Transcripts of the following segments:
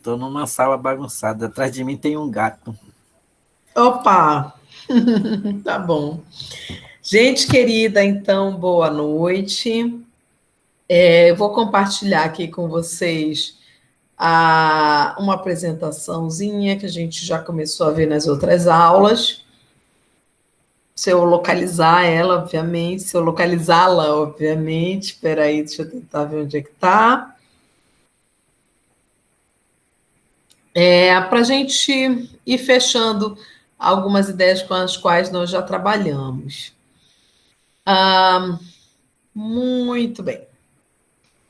estou numa sala bagunçada. Atrás de mim tem um gato. Opa! Tá bom. Gente querida, então, boa noite. Eu vou compartilhar aqui com vocês uma apresentaçãozinha que a gente já começou a ver nas outras aulas. Se eu localizar ela, obviamente, se eu localizá-la, obviamente. Espera aí, deixa eu tentar ver onde é que está. Para a gente ir fechando algumas ideias com as quais nós já trabalhamos. Muito bem.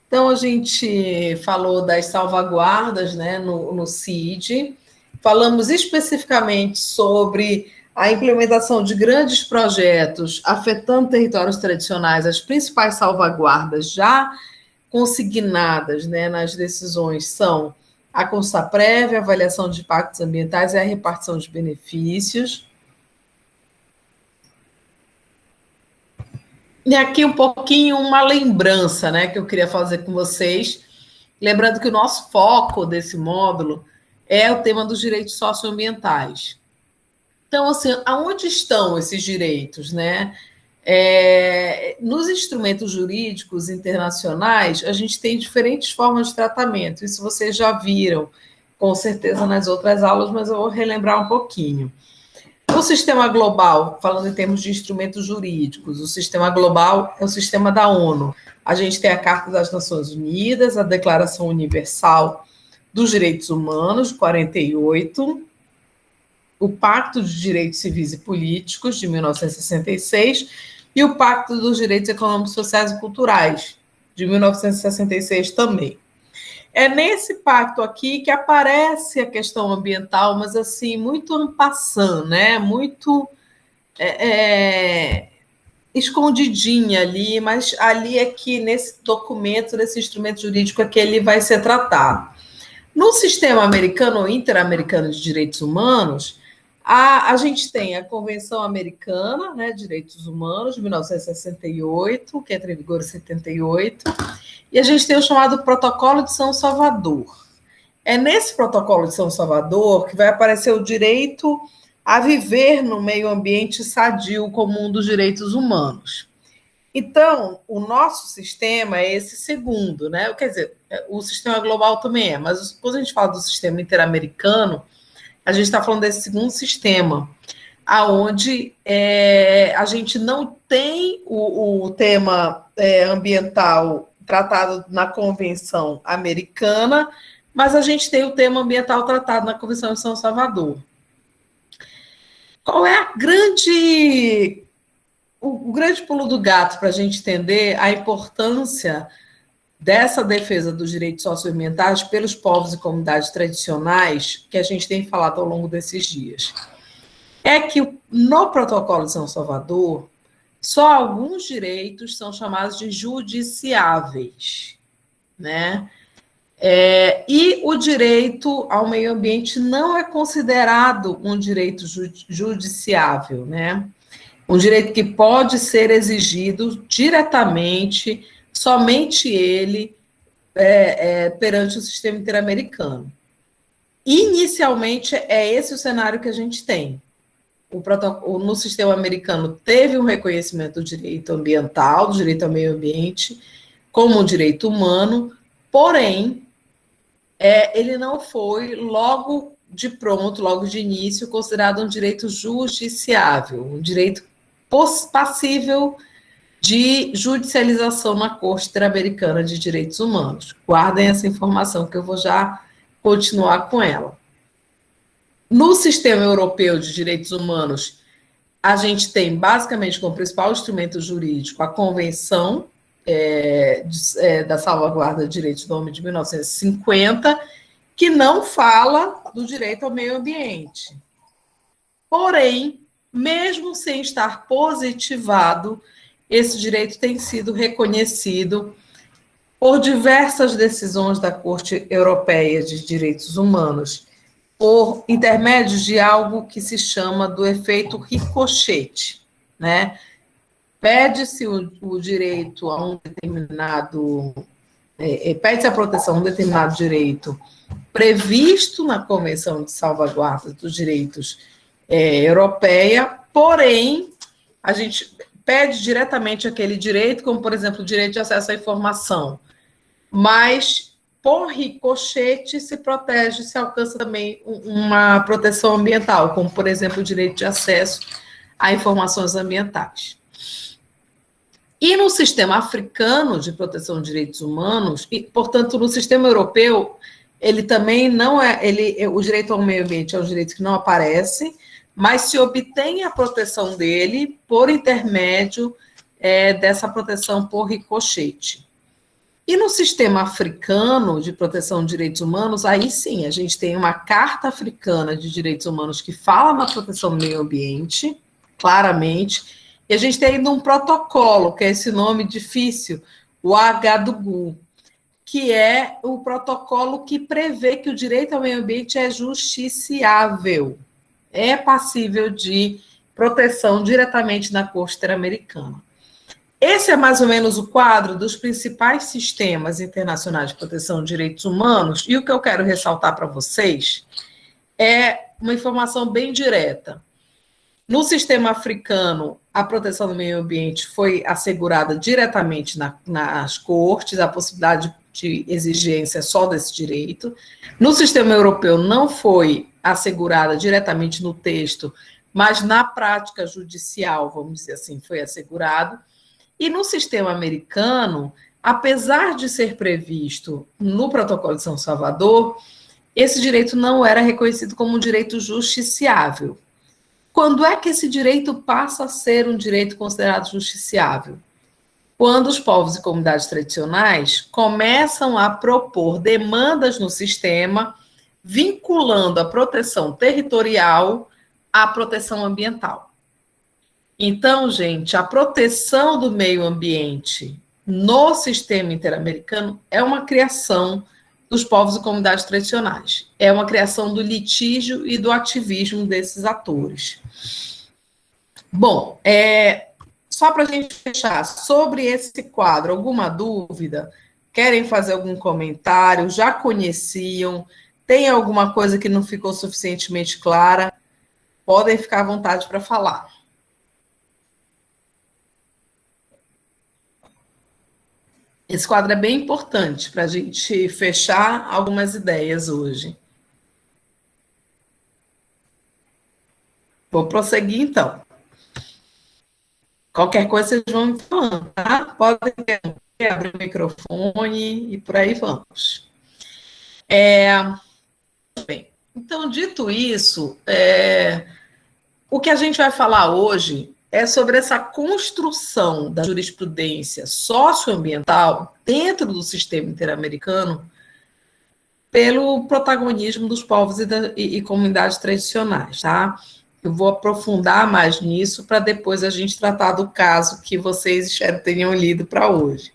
Então, a gente falou das salvaguardas, né, no CID, falamos especificamente sobre a implementação de grandes projetos afetando territórios tradicionais, as principais salvaguardas já consignadas, né, nas decisões são a consulta prévia, a avaliação de impactos ambientais e a repartição de benefícios. E aqui um pouquinho uma lembrança, né, que eu queria fazer com vocês, lembrando que o nosso foco desse módulo é o tema dos direitos socioambientais. Então, assim, aonde estão esses direitos, né? Nos instrumentos jurídicos internacionais, a gente tem diferentes formas de tratamento. Isso vocês já viram, com certeza, nas outras aulas, mas eu vou relembrar um pouquinho. O sistema global, falando em termos de instrumentos jurídicos, o sistema global é o sistema da ONU. A gente tem a Carta das Nações Unidas, a Declaração Universal dos Direitos Humanos, de 48, o Pacto de Direitos Civis e Políticos, de 1966, e o Pacto dos Direitos Econômicos, Sociais e Culturais, de 1966 também. É nesse pacto aqui que aparece a questão ambiental, mas assim, muito en passant, né? Muito escondidinha ali, mas ali é que nesse documento, nesse instrumento jurídico é que ele vai ser tratado. No sistema americano ou interamericano de direitos humanos, a gente tem a Convenção Americana, né, de Direitos Humanos, de 1968, que entra em vigor em 78, e a gente tem o chamado Protocolo de São Salvador. É nesse Protocolo de São Salvador que vai aparecer o direito a viver no meio ambiente sadio como um dos direitos humanos. Então, o nosso sistema é esse segundo, né? Quer dizer, o sistema global também é, mas quando a gente fala do sistema interamericano, a gente está falando desse segundo sistema, aonde a gente não tem o tema ambiental tratado na Convenção Americana, mas a gente tem o tema ambiental tratado na Convenção de São Salvador. Qual é o grande pulo do gato para a gente entender a importância dessa defesa dos direitos socioambientais pelos povos e comunidades tradicionais que a gente tem falado ao longo desses dias? É que no Protocolo de São Salvador, só alguns direitos são chamados de judiciáveis, né? E o direito ao meio ambiente não é considerado um direito judiciável, né? Um direito que pode ser exigido diretamente, somente ele, perante o sistema interamericano. Inicialmente, é esse o cenário que a gente tem. No sistema americano teve um reconhecimento do direito ambiental, do direito ao meio ambiente, como um direito humano, porém, ele não foi logo de pronto, logo de início, considerado um direito judiciável, um direito passível de judicialização na Corte Interamericana de Direitos Humanos. Guardem essa informação que eu vou já continuar com ela. No sistema europeu de direitos humanos, a gente tem basicamente como principal instrumento jurídico a Convenção da Salvaguarda de Direitos do Homem de 1950, que não fala do direito ao meio ambiente. Porém, mesmo sem estar positivado, esse direito tem sido reconhecido por diversas decisões da Corte Europeia de Direitos Humanos, por intermédio de algo que se chama do efeito ricochete, né? Pede-se o direito a um determinado pede-se a proteção de um determinado direito previsto na Convenção de Salvaguarda dos Direitos Europeia, porém, a gente pede diretamente aquele direito, como, por exemplo, o direito de acesso à informação, mas, por ricochete, se protege, se alcança também uma proteção ambiental, como, por exemplo, o direito de acesso a informações ambientais. E no sistema africano de proteção de direitos humanos, e, portanto, no sistema europeu, ele também não é, o direito ao meio ambiente é um direito que não aparece, mas se obtém a proteção dele por intermédio dessa proteção por ricochete. E no sistema africano de proteção de direitos humanos, aí sim, a gente tem uma Carta Africana de Direitos Humanos que fala na proteção do meio ambiente, claramente, e a gente tem ainda um protocolo, que é esse nome difícil, o Agadugu, que é o protocolo que prevê que o direito ao meio ambiente é justiciável, é passível de proteção diretamente na Corte Interamericana. Esse é mais ou menos o quadro dos principais sistemas internacionais de proteção de direitos humanos, e o que eu quero ressaltar para vocês é uma informação bem direta. No sistema africano, a proteção do meio ambiente foi assegurada diretamente nas cortes, a possibilidade de exigência só desse direito. No sistema europeu, não foi assegurada diretamente no texto, mas na prática judicial, vamos dizer assim, foi assegurado. E no sistema americano, apesar de ser previsto no Protocolo de São Salvador, esse direito não era reconhecido como um direito justiciável. Quando é que esse direito passa a ser um direito considerado justiciável? Quando os povos e comunidades tradicionais começam a propor demandas no sistema, vinculando a proteção territorial à proteção ambiental. Então, gente, a proteção do meio ambiente no sistema interamericano é uma criação dos povos e comunidades tradicionais. É uma criação do litígio e do ativismo desses atores. Bom, só para a gente fechar, sobre esse quadro, alguma dúvida? Querem fazer algum comentário? Já conheciam? Tem alguma coisa que não ficou suficientemente clara? Podem ficar à vontade para falar. Esse quadro é bem importante para a gente fechar algumas ideias hoje. Vou prosseguir, então. Qualquer coisa vocês vão me falando, tá? Podem abrir o microfone e por aí vamos. Bem, então, dito isso, o que a gente vai falar hoje é sobre essa construção da jurisprudência socioambiental dentro do sistema interamericano pelo protagonismo dos povos e comunidades tradicionais, tá? Eu vou aprofundar mais nisso para depois a gente tratar do caso que vocês espero tenham lido para hoje.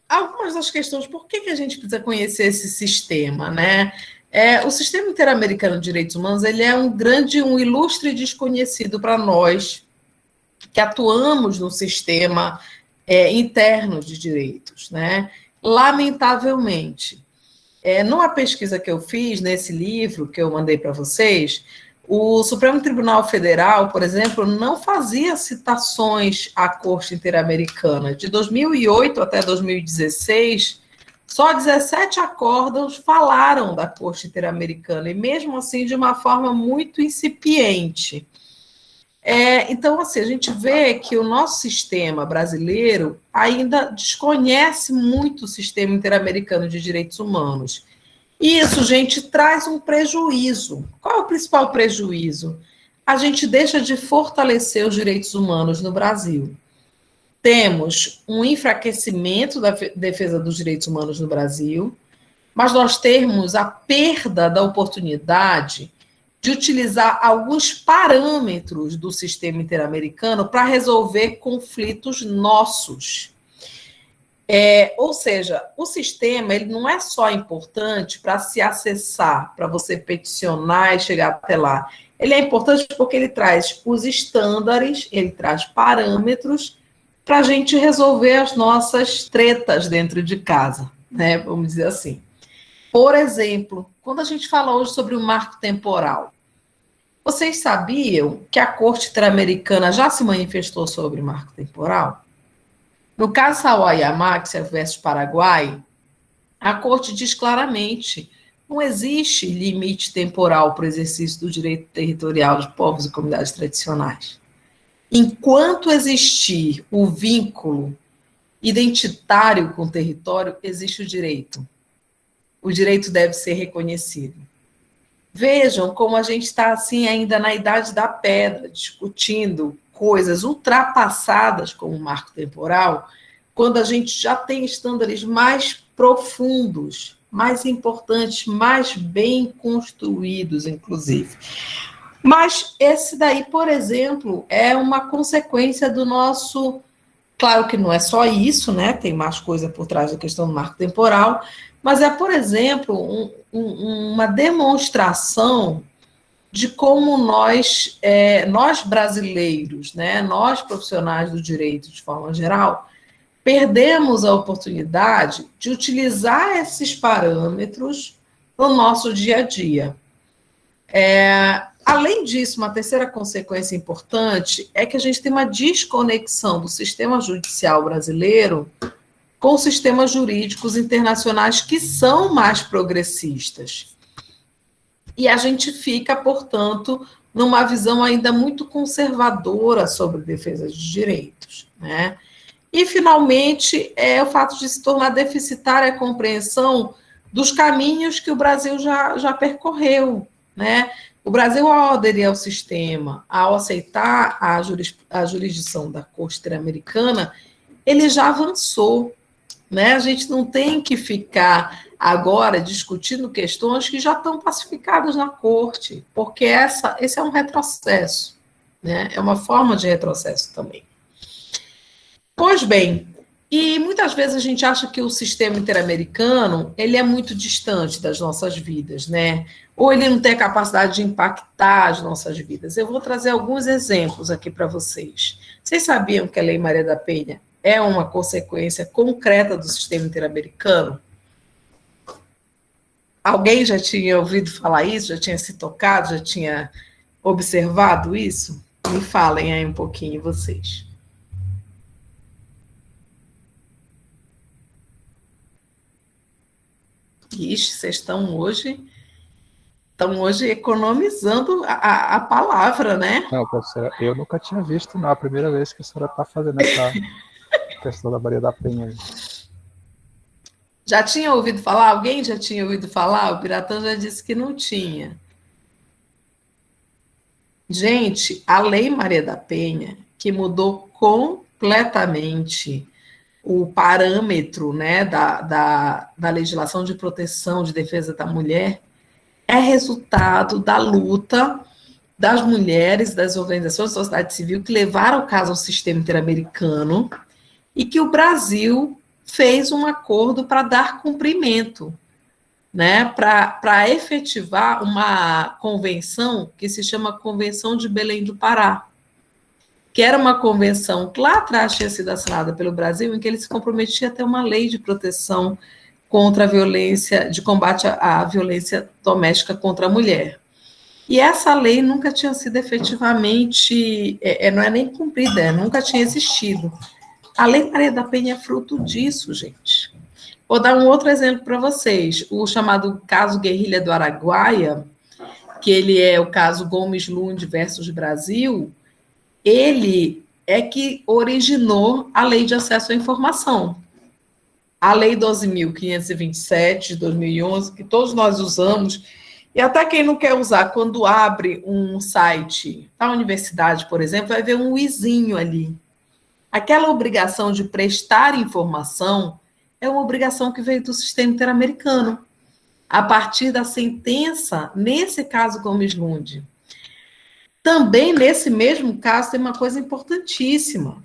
Algumas das questões, por que a gente precisa conhecer esse sistema, né? O sistema interamericano de direitos humanos, ele é um ilustre desconhecido para nós que atuamos no sistema interno de direitos, né? Lamentavelmente, numa pesquisa que eu fiz nesse livro que eu mandei para vocês, o Supremo Tribunal Federal, por exemplo, não fazia citações à Corte Interamericana. De 2008 até 2016, só 17 acórdãos falaram da Corte Interamericana, e mesmo assim de uma forma muito incipiente. Então, assim, a gente vê que o nosso sistema brasileiro ainda desconhece muito o sistema interamericano de direitos humanos. E isso, gente, traz um prejuízo. Qual é o principal prejuízo? A gente deixa de fortalecer os direitos humanos no Brasil. Temos um enfraquecimento da defesa dos direitos humanos no Brasil, mas nós temos a perda da oportunidade de utilizar alguns parâmetros do sistema interamericano para resolver conflitos nossos. Ou seja, o sistema ele não é só importante para se acessar, para você peticionar e chegar até lá. Ele é importante porque ele traz os estándares, ele traz parâmetros para a gente resolver as nossas tretas dentro de casa, né? Vamos dizer assim. Por exemplo, quando a gente fala hoje sobre o marco temporal, vocês sabiam que a Corte Interamericana já se manifestou sobre o marco temporal? No caso Sawayama versus Paraguai, a Corte diz claramente: não existe limite temporal para o exercício do direito territorial de povos e comunidades tradicionais. Enquanto existir o vínculo identitário com o território, existe o direito. O direito deve ser reconhecido. Vejam como a gente está assim ainda na idade da pedra, discutindo coisas ultrapassadas como o marco temporal, quando a gente já tem estándares mais profundos, mais importantes, mais bem construídos, inclusive. Mas esse daí, por exemplo, é uma consequência do nosso... Claro que não é só isso, né? Tem mais coisa por trás da questão do marco temporal, mas é, por exemplo, uma demonstração de como nós brasileiros, né, nós profissionais do direito de forma geral, perdemos a oportunidade de utilizar esses parâmetros no nosso dia a dia. Além disso, uma terceira consequência importante é que a gente tem uma desconexão do sistema judicial brasileiro com sistemas jurídicos internacionais que são mais progressistas. E a gente fica, portanto, numa visão ainda muito conservadora sobre defesa de direitos, né? E, finalmente, é o fato de se tornar deficitária a compreensão dos caminhos que o Brasil já percorreu, né? O Brasil, ao aderir ao sistema, ao aceitar a jurisdição da Corte Interamericana, ele já avançou, né? A gente não tem que ficar agora discutindo questões que já estão pacificadas na Corte, porque esse é um retrocesso, né? É uma forma de retrocesso também. Pois bem, e muitas vezes a gente acha que o sistema interamericano ele é muito distante das nossas vidas, né? Ou ele não tem a capacidade de impactar as nossas vidas. Eu vou trazer alguns exemplos aqui para vocês. Vocês sabiam que a Lei Maria da Penha é uma consequência concreta do sistema interamericano? Alguém já tinha ouvido falar isso? Já tinha se tocado? Já tinha observado isso? Me falem aí um pouquinho vocês. Ixi, vocês estão hoje economizando a palavra, né? Não, professora, eu nunca tinha visto, não. É a primeira vez que a senhora está fazendo essa questão da Maria da Penha. Já tinha ouvido falar? Alguém já tinha ouvido falar? O Biratã já disse que não tinha. Gente, a Lei Maria da Penha, que mudou completamente o parâmetro, né, da legislação de proteção, de defesa da mulher, é resultado da luta das mulheres, das organizações da sociedade civil que levaram o caso ao sistema interamericano e que o Brasil fez um acordo para dar cumprimento, né, para efetivar uma convenção que se chama Convenção de Belém do Pará, que era uma convenção que lá atrás tinha sido assinada pelo Brasil, em que ele se comprometia a ter uma lei de proteção contra a violência, de combate à violência doméstica contra a mulher. E essa lei nunca tinha sido efetivamente, não é nem cumprida, nunca tinha existido. A Lei Maria da Penha é fruto disso, gente. Vou dar um outro exemplo para vocês, o chamado caso Guerrilha do Araguaia, que ele é o caso Gomes Lund versus Brasil. Ele é que originou a Lei de Acesso à Informação. A Lei 12.527, de 2011, que todos nós usamos, e até quem não quer usar, quando abre um site da universidade, por exemplo, vai ver um izinho ali. Aquela obrigação de prestar informação é uma obrigação que veio do sistema interamericano, a partir da sentença, nesse caso Gomes Lund. Também, nesse mesmo caso, tem uma coisa importantíssima,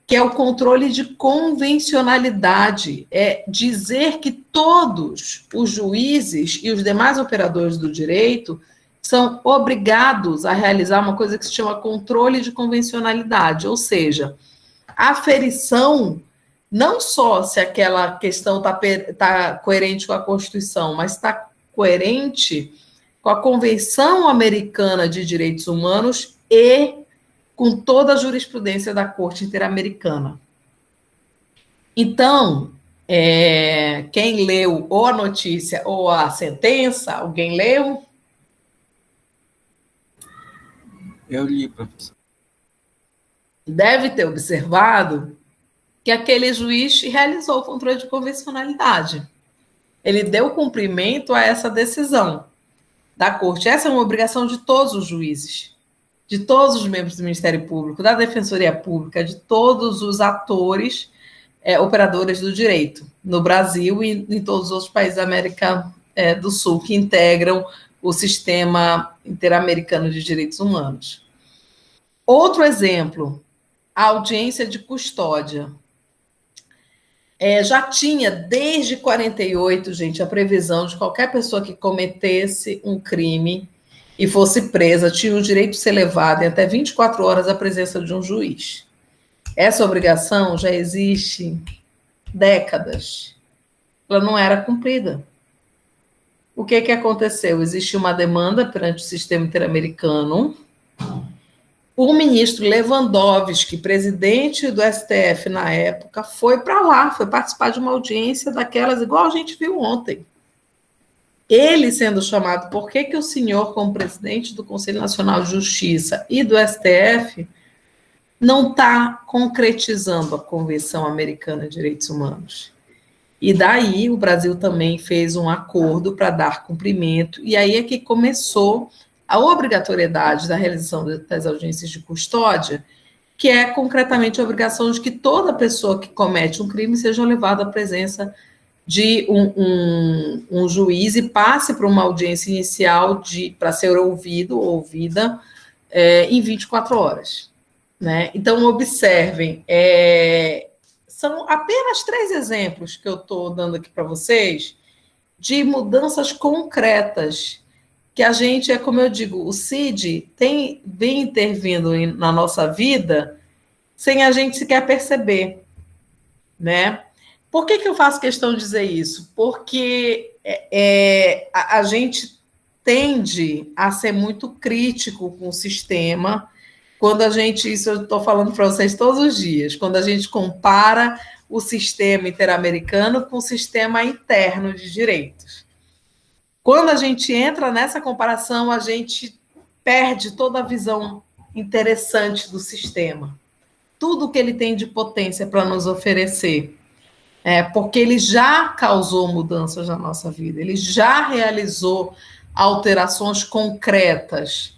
que é o controle de convencionalidade, é dizer que todos os juízes e os demais operadores do direito são obrigados a realizar uma coisa que se chama controle de convencionalidade, ou seja, aferição, não só se aquela questão está coerente com a Constituição, mas está coerente com a Convenção Americana de Direitos Humanos e com toda a jurisprudência da Corte Interamericana. Então, quem leu ou a notícia ou a sentença, alguém leu? Eu li, professor. Deve ter observado que aquele juiz realizou o controle de convencionalidade. Ele deu cumprimento a essa decisão da Corte. Essa é uma obrigação de todos os juízes, de todos os membros do Ministério Público, da Defensoria Pública, de todos os atores, operadores do direito, no Brasil e em todos os outros países da América do Sul, que integram o sistema interamericano de direitos humanos. Outro exemplo, a audiência de custódia. Já tinha, desde 48, gente, a previsão de qualquer pessoa que cometesse um crime e fosse presa, tinha o direito de ser levada em até 24 horas à presença de um juiz. Essa obrigação já existe décadas. Ela não era cumprida. O que aconteceu? Existe uma demanda perante o sistema interamericano. O ministro Lewandowski, presidente do STF na época, foi para lá, foi participar de uma audiência daquelas, igual a gente viu ontem. Ele sendo chamado, por que o senhor, como presidente do Conselho Nacional de Justiça e do STF, não está concretizando a Convenção Americana de Direitos Humanos? E daí o Brasil também fez um acordo para dar cumprimento, e aí é que começou a obrigatoriedade da realização das audiências de custódia, que é concretamente a obrigação de que toda pessoa que comete um crime seja levada à presença de um juiz e passe por uma audiência inicial para ser ouvido ou ouvida em 24 horas. Né? Então, observem, são apenas 3 exemplos que eu estou dando aqui para vocês de mudanças concretas que a gente, como eu digo, o CID vem intervindo na nossa vida sem a gente sequer perceber, né? Por que eu faço questão de dizer isso? Porque a gente tende a ser muito crítico com o sistema, quando a gente, isso eu estou falando para vocês todos os dias, quando a gente compara o sistema interamericano com o sistema interno de direitos. Quando a gente entra nessa comparação, a gente perde toda a visão interessante do sistema. Tudo que ele tem de potência para nos oferecer. Porque ele já causou mudanças na nossa vida, ele já realizou alterações concretas.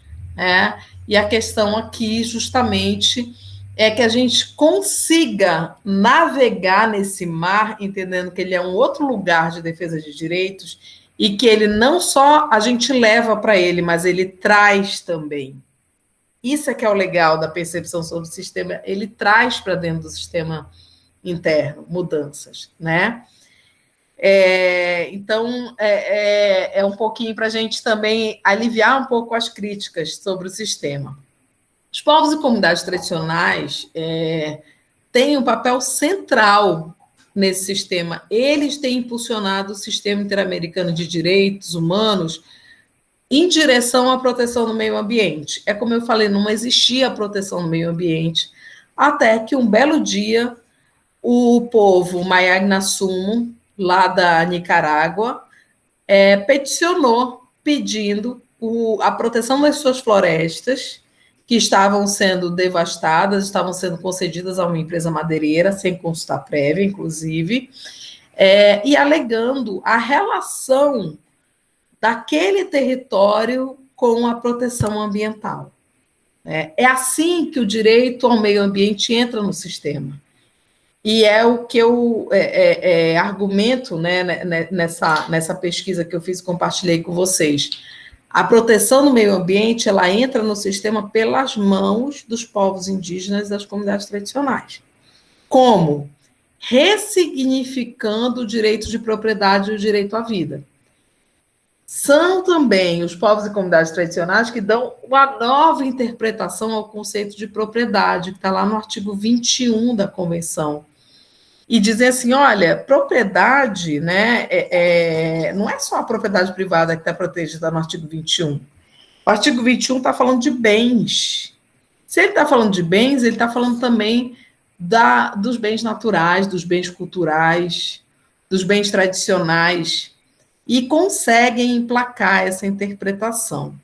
E a questão aqui, justamente, é que a gente consiga navegar nesse mar, entendendo que ele é um outro lugar de defesa de direitos, e que ele não só a gente leva para ele, mas ele traz também. Isso é que é o legal da percepção sobre o sistema, ele traz para dentro do sistema interno mudanças, né? Então, é um pouquinho para a gente também aliviar um pouco as críticas sobre o sistema. Os povos e comunidades tradicionais têm um papel central nesse sistema. Eles têm impulsionado o sistema interamericano de direitos humanos em direção à proteção do meio ambiente. Como eu falei, não existia proteção do meio ambiente, até que um belo dia o povo Mayagna Sumo, lá da Nicarágua, peticionou pedindo a proteção das suas florestas, que estavam sendo devastadas, estavam sendo concedidas a uma empresa madeireira, sem consulta prévia, inclusive, e alegando a relação daquele território com a proteção ambiental. É assim que o direito ao meio ambiente entra no sistema. E é o que eu argumento, né, nessa pesquisa que eu fiz e compartilhei com vocês. A proteção do meio ambiente, ela entra no sistema pelas mãos dos povos indígenas e das comunidades tradicionais. Como? Ressignificando o direito de propriedade e o direito à vida. são também os povos e comunidades tradicionais que dão uma nova interpretação ao conceito de propriedade, que está lá no artigo 21 da Convenção. E dizer assim, olha, propriedade, né, não é só a propriedade privada que está protegida no artigo 21. O artigo 21 está falando de bens. Se ele está falando de bens, ele está falando também dos bens naturais, dos bens culturais, dos bens tradicionais, e conseguem emplacar essa interpretação.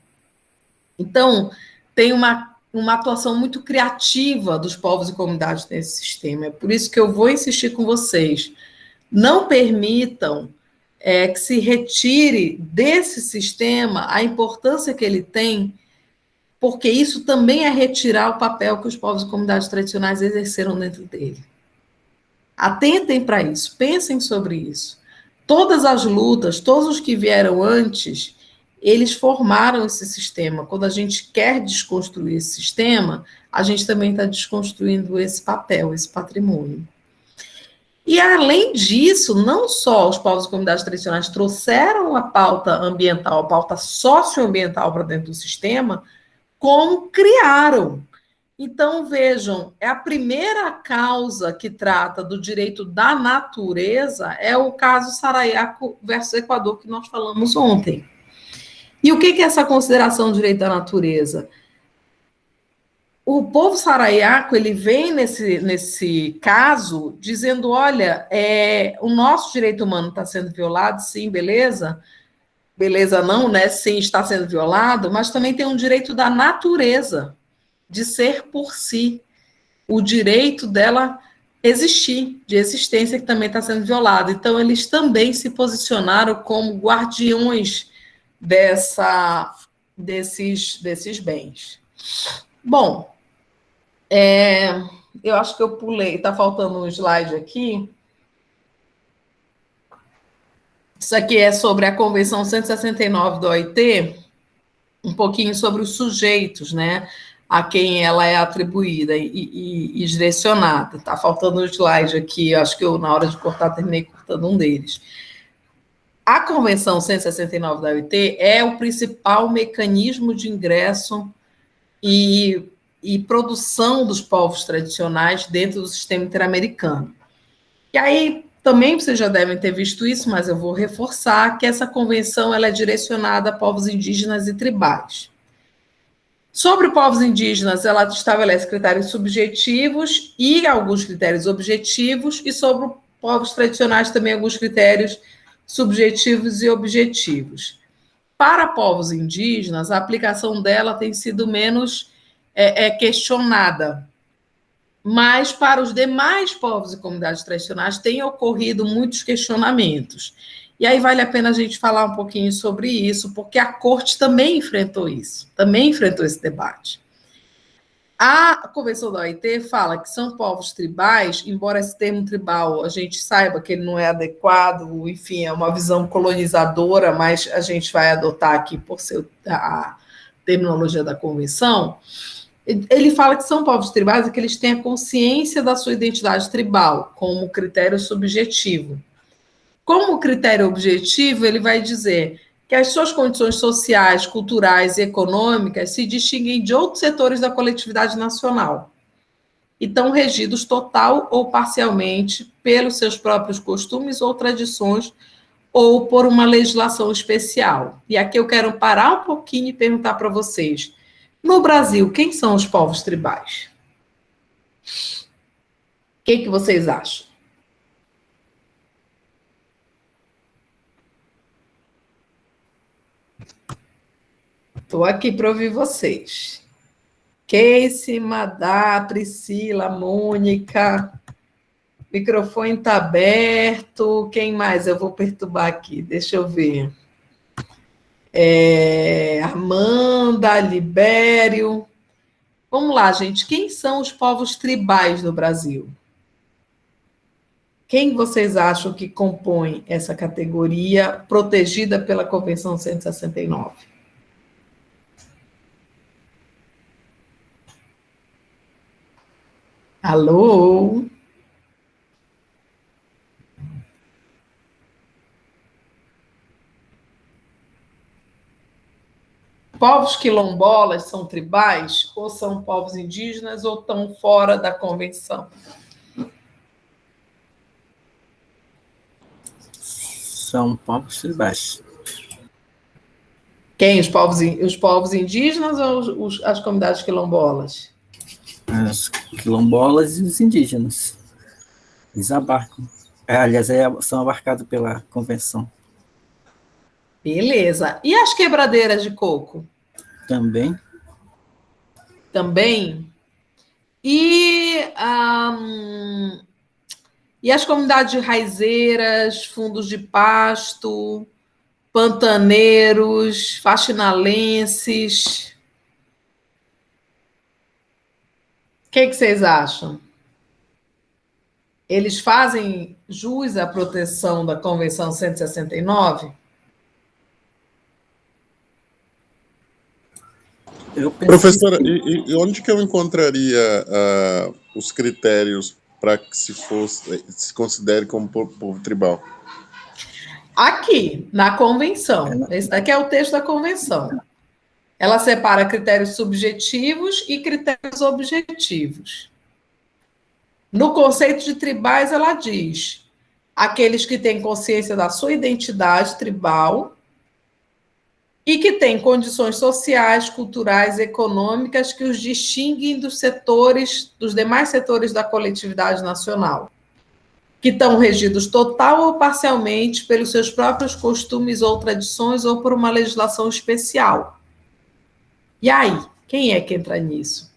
Então, tem uma atuação muito criativa dos povos e comunidades nesse sistema. É por isso que eu vou insistir com vocês. Não permitam que se retire desse sistema a importância que ele tem, porque isso também é retirar o papel que os povos e comunidades tradicionais exerceram dentro dele. Atentem para isso, pensem sobre isso. Todas as lutas, todos os que vieram antes, eles formaram esse sistema. Quando a gente quer desconstruir esse sistema, a gente também está desconstruindo esse papel, esse patrimônio. E, além disso, não só os povos e comunidades tradicionais trouxeram a pauta ambiental, a pauta socioambiental para dentro do sistema, como criaram. Então, vejam, a primeira causa que trata do direito da natureza é o caso Sarayaco versus Equador, que nós falamos ontem. E o que é essa consideração do direito da natureza? O povo Sarayaco, ele vem nesse caso dizendo, olha, o nosso direito humano está sendo violado, sim, beleza? Beleza não, né? Sim, está sendo violado, mas também tem um direito da natureza, de ser por si, o direito dela existir, de existência, que também está sendo violado. Então, eles também se posicionaram como guardiões desses bens. Bom, eu acho que eu pulei, está faltando um slide aqui. Isso aqui é sobre a Convenção 169 da OIT, um pouquinho sobre os sujeitos, né, a quem ela é atribuída e direcionada. Está faltando um slide aqui, acho que eu, na hora de cortar, terminei cortando um deles. A Convenção 169 da OIT é o principal mecanismo de ingresso e produção dos povos tradicionais dentro do sistema interamericano. E aí, também vocês já devem ter visto isso, mas eu vou reforçar que essa convenção ela é direcionada a povos indígenas e tribais. Sobre povos indígenas, ela estabelece critérios subjetivos e alguns critérios objetivos, e sobre povos tradicionais também alguns critérios subjetivos e objetivos. Para povos indígenas, a aplicação dela tem sido menos questionada, mas para os demais povos e comunidades tradicionais têm ocorrido muitos questionamentos. E aí vale a pena a gente falar um pouquinho sobre isso, porque a Corte também enfrentou isso, também enfrentou esse debate. A Convenção da OIT fala que são povos tribais, embora esse termo tribal a gente saiba que ele não é adequado, enfim, é uma visão colonizadora, mas a gente vai adotar aqui por ser a terminologia da Convenção. Ele fala que são povos tribais e que eles têm a consciência da sua identidade tribal como critério subjetivo. Como critério objetivo, ele vai dizer que as suas condições sociais, culturais e econômicas se distinguem de outros setores da coletividade nacional e estão regidos total ou parcialmente pelos seus próprios costumes ou tradições ou por uma legislação especial. E aqui eu quero parar um pouquinho e perguntar para vocês, no Brasil, quem são os povos tribais? O que vocês acham? Estou aqui para ouvir vocês. Casey, Madá, Priscila, Mônica, o microfone está aberto. Quem mais eu vou perturbar aqui? Deixa eu ver. Amanda, Libério. Vamos lá, gente. Quem são os povos tribais do Brasil? Quem vocês acham que compõe essa categoria protegida pela Convenção 169? Alô? povos quilombolas são tribais, ou são povos indígenas, ou estão fora da convenção? São povos tribais. Quem? Os povos indígenas ou as comunidades quilombolas? Os quilombolas e os indígenas. Eles abarcam. Aliás, são abarcados pela convenção. Beleza. E as quebradeiras de coco? Também. Também? E as comunidades raizeiras, fundos de pasto, pantaneiros, faxinalenses? O que vocês acham? Eles fazem jus à proteção da Convenção 169? Professora, e onde que eu encontraria os critérios para que se considere como povo tribal? Aqui, na Convenção. Esse daqui é o texto da Convenção. Ela separa critérios subjetivos e critérios objetivos. No conceito de tribais, ela diz aqueles que têm consciência da sua identidade tribal e que têm condições sociais, culturais e econômicas que os distinguem dos demais setores da coletividade nacional, que estão regidos total ou parcialmente pelos seus próprios costumes ou tradições ou por uma legislação especial. E aí, quem é que entra nisso?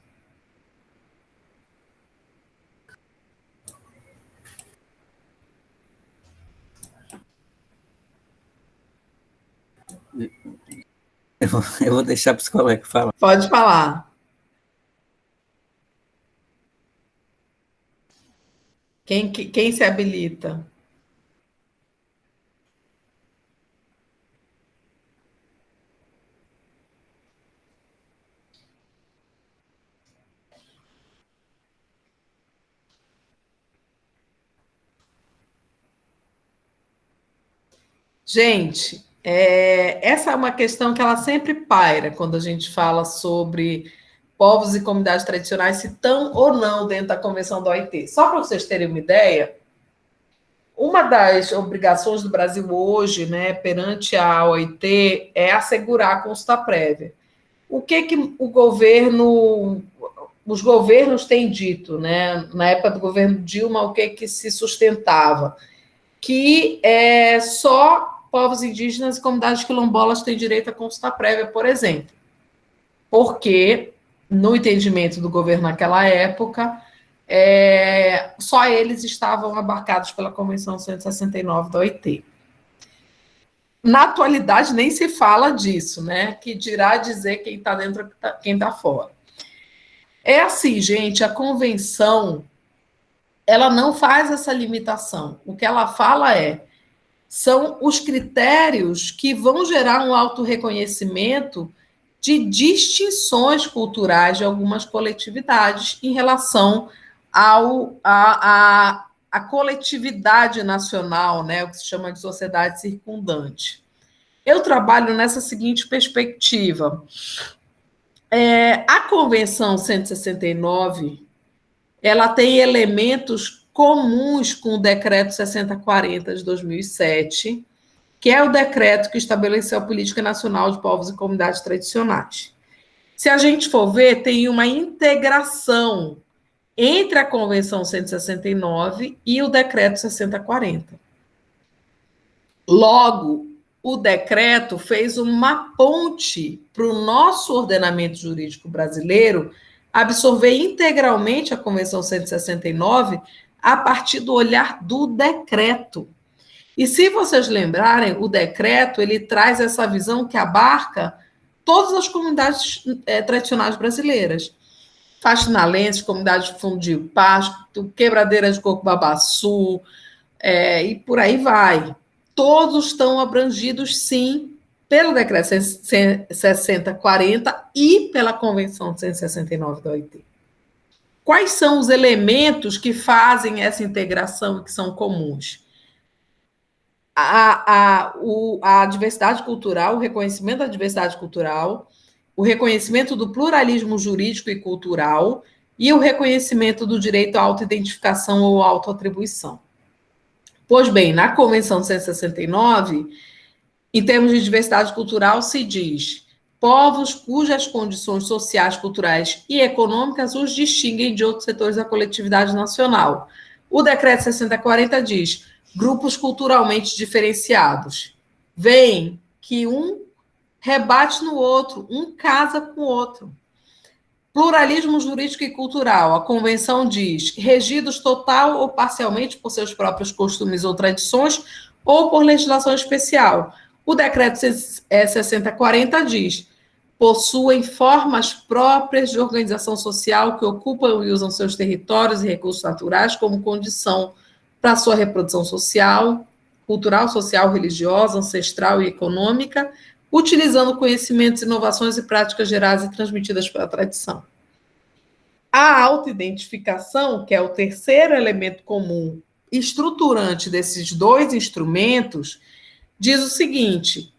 Eu vou deixar para os colegas falar. Pode falar. Quem se habilita? Gente, essa é uma questão que ela sempre paira quando a gente fala sobre povos e comunidades tradicionais, se estão ou não dentro da Convenção da OIT. Só para vocês terem uma ideia, uma das obrigações do Brasil hoje, né, perante a OIT, é assegurar a consulta prévia. O que os governos têm dito, né? Na época do governo Dilma, o que se sustentava? Que só povos indígenas e comunidades quilombolas têm direito à consulta prévia, por exemplo. Porque, no entendimento do governo naquela época, só eles estavam abarcados pela Convenção 169 da OIT. Na atualidade, nem se fala disso, né? Que dirá dizer quem está dentro e quem está fora. É assim, gente, a Convenção, ela não faz essa limitação. O que ela fala são os critérios que vão gerar um autorreconhecimento de distinções culturais de algumas coletividades em relação à coletividade nacional, né, o que se chama de sociedade circundante. Eu trabalho nessa seguinte perspectiva. A Convenção 169, ela tem elementos comuns com o Decreto 6040 de 2007, que é o decreto que estabeleceu a Política Nacional de Povos e Comunidades Tradicionais. Se a gente for ver, tem uma integração entre a Convenção 169 e o Decreto 6040. Logo, o decreto fez uma ponte para o nosso ordenamento jurídico brasileiro absorver integralmente a Convenção 169 a partir do olhar do decreto. E se vocês lembrarem, o decreto ele traz essa visão que abarca todas as comunidades tradicionais brasileiras. Faxinalenses, comunidade de fundo de pasto, quebradeira de coco babaçu, e por aí vai. Todos estão abrangidos, sim, pelo Decreto 6040 e pela Convenção 169 da OIT. Quais são os elementos que fazem essa integração e que são comuns? A diversidade cultural, o reconhecimento da diversidade cultural o reconhecimento do pluralismo jurídico e cultural e o reconhecimento do direito à autoidentificação ou autoatribuição. Pois bem, na Convenção 169, em termos de diversidade cultural, se diz povos cujas condições sociais, culturais e econômicas os distinguem de outros setores da coletividade nacional. O Decreto 6040 diz grupos culturalmente diferenciados. Veem que um rebate no outro, um casa com o outro. Pluralismo jurídico e cultural. A Convenção diz regidos total ou parcialmente por seus próprios costumes ou tradições ou por legislação especial. O Decreto 6040 diz possuem formas próprias de organização social que ocupam e usam seus territórios e recursos naturais como condição para sua reprodução social, cultural, social, religiosa, ancestral e econômica, utilizando conhecimentos, inovações e práticas geradas e transmitidas pela tradição. A autoidentificação, que é o terceiro elemento comum estruturante desses dois instrumentos, diz o seguinte,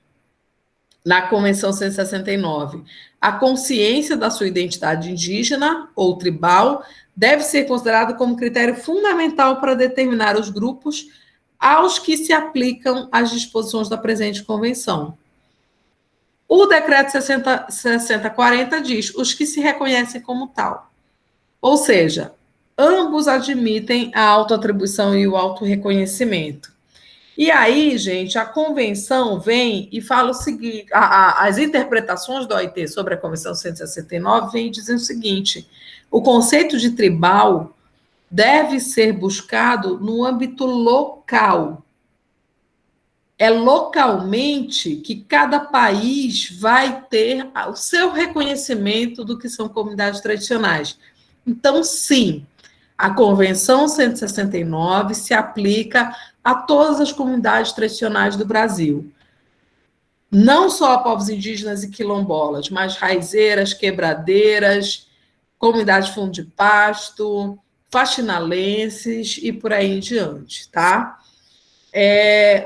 na Convenção 169, a consciência da sua identidade indígena ou tribal deve ser considerada como critério fundamental para determinar os grupos aos que se aplicam as disposições da presente convenção. O Decreto 6040 diz os que se reconhecem como tal. Ou seja, ambos admitem a autoatribuição e o autorreconhecimento. E aí, gente, a convenção vem e fala o seguinte, as interpretações da OIT sobre a Convenção 169 vêm dizendo o seguinte, o conceito de tribal deve ser buscado no âmbito local. É localmente que cada país vai ter o seu reconhecimento do que são comunidades tradicionais. Então, sim, a Convenção 169 se aplica a todas as comunidades tradicionais do Brasil. Não só a povos indígenas e quilombolas, mas raizeiras, quebradeiras, comunidades fundo de pasto, faxinalenses e por aí em diante, tá?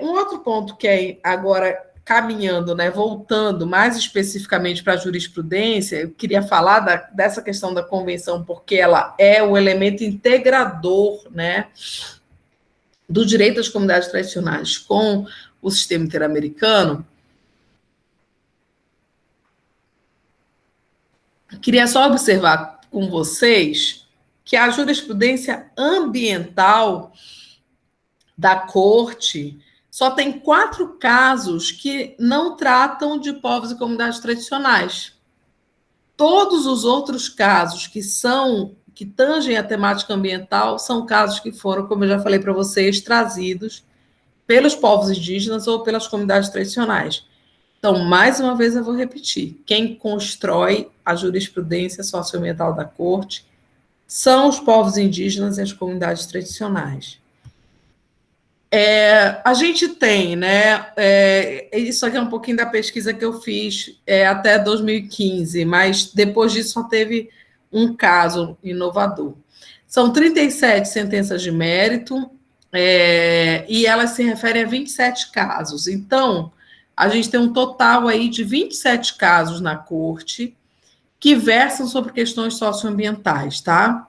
Um outro ponto que é agora caminhando, né, voltando mais especificamente para a jurisprudência, eu queria falar dessa questão da convenção, porque ela é o elemento integrador, né, do direito das comunidades tradicionais com o sistema interamericano. Queria só observar com vocês que a jurisprudência ambiental da Corte só tem 4 casos que não tratam de povos e comunidades tradicionais. Todos os outros casos que tangem a temática ambiental são casos que foram, como eu já falei para vocês, trazidos pelos povos indígenas ou pelas comunidades tradicionais. Então, mais uma vez eu vou repetir, quem constrói a jurisprudência socioambiental da Corte são os povos indígenas e as comunidades tradicionais. A gente tem, né, isso aqui é um pouquinho da pesquisa que eu fiz até 2015, mas depois disso só teve um caso inovador. São 37 sentenças de mérito, e elas se referem a 27 casos. Então, a gente tem um total aí de 27 casos na Corte que versam sobre questões socioambientais, tá?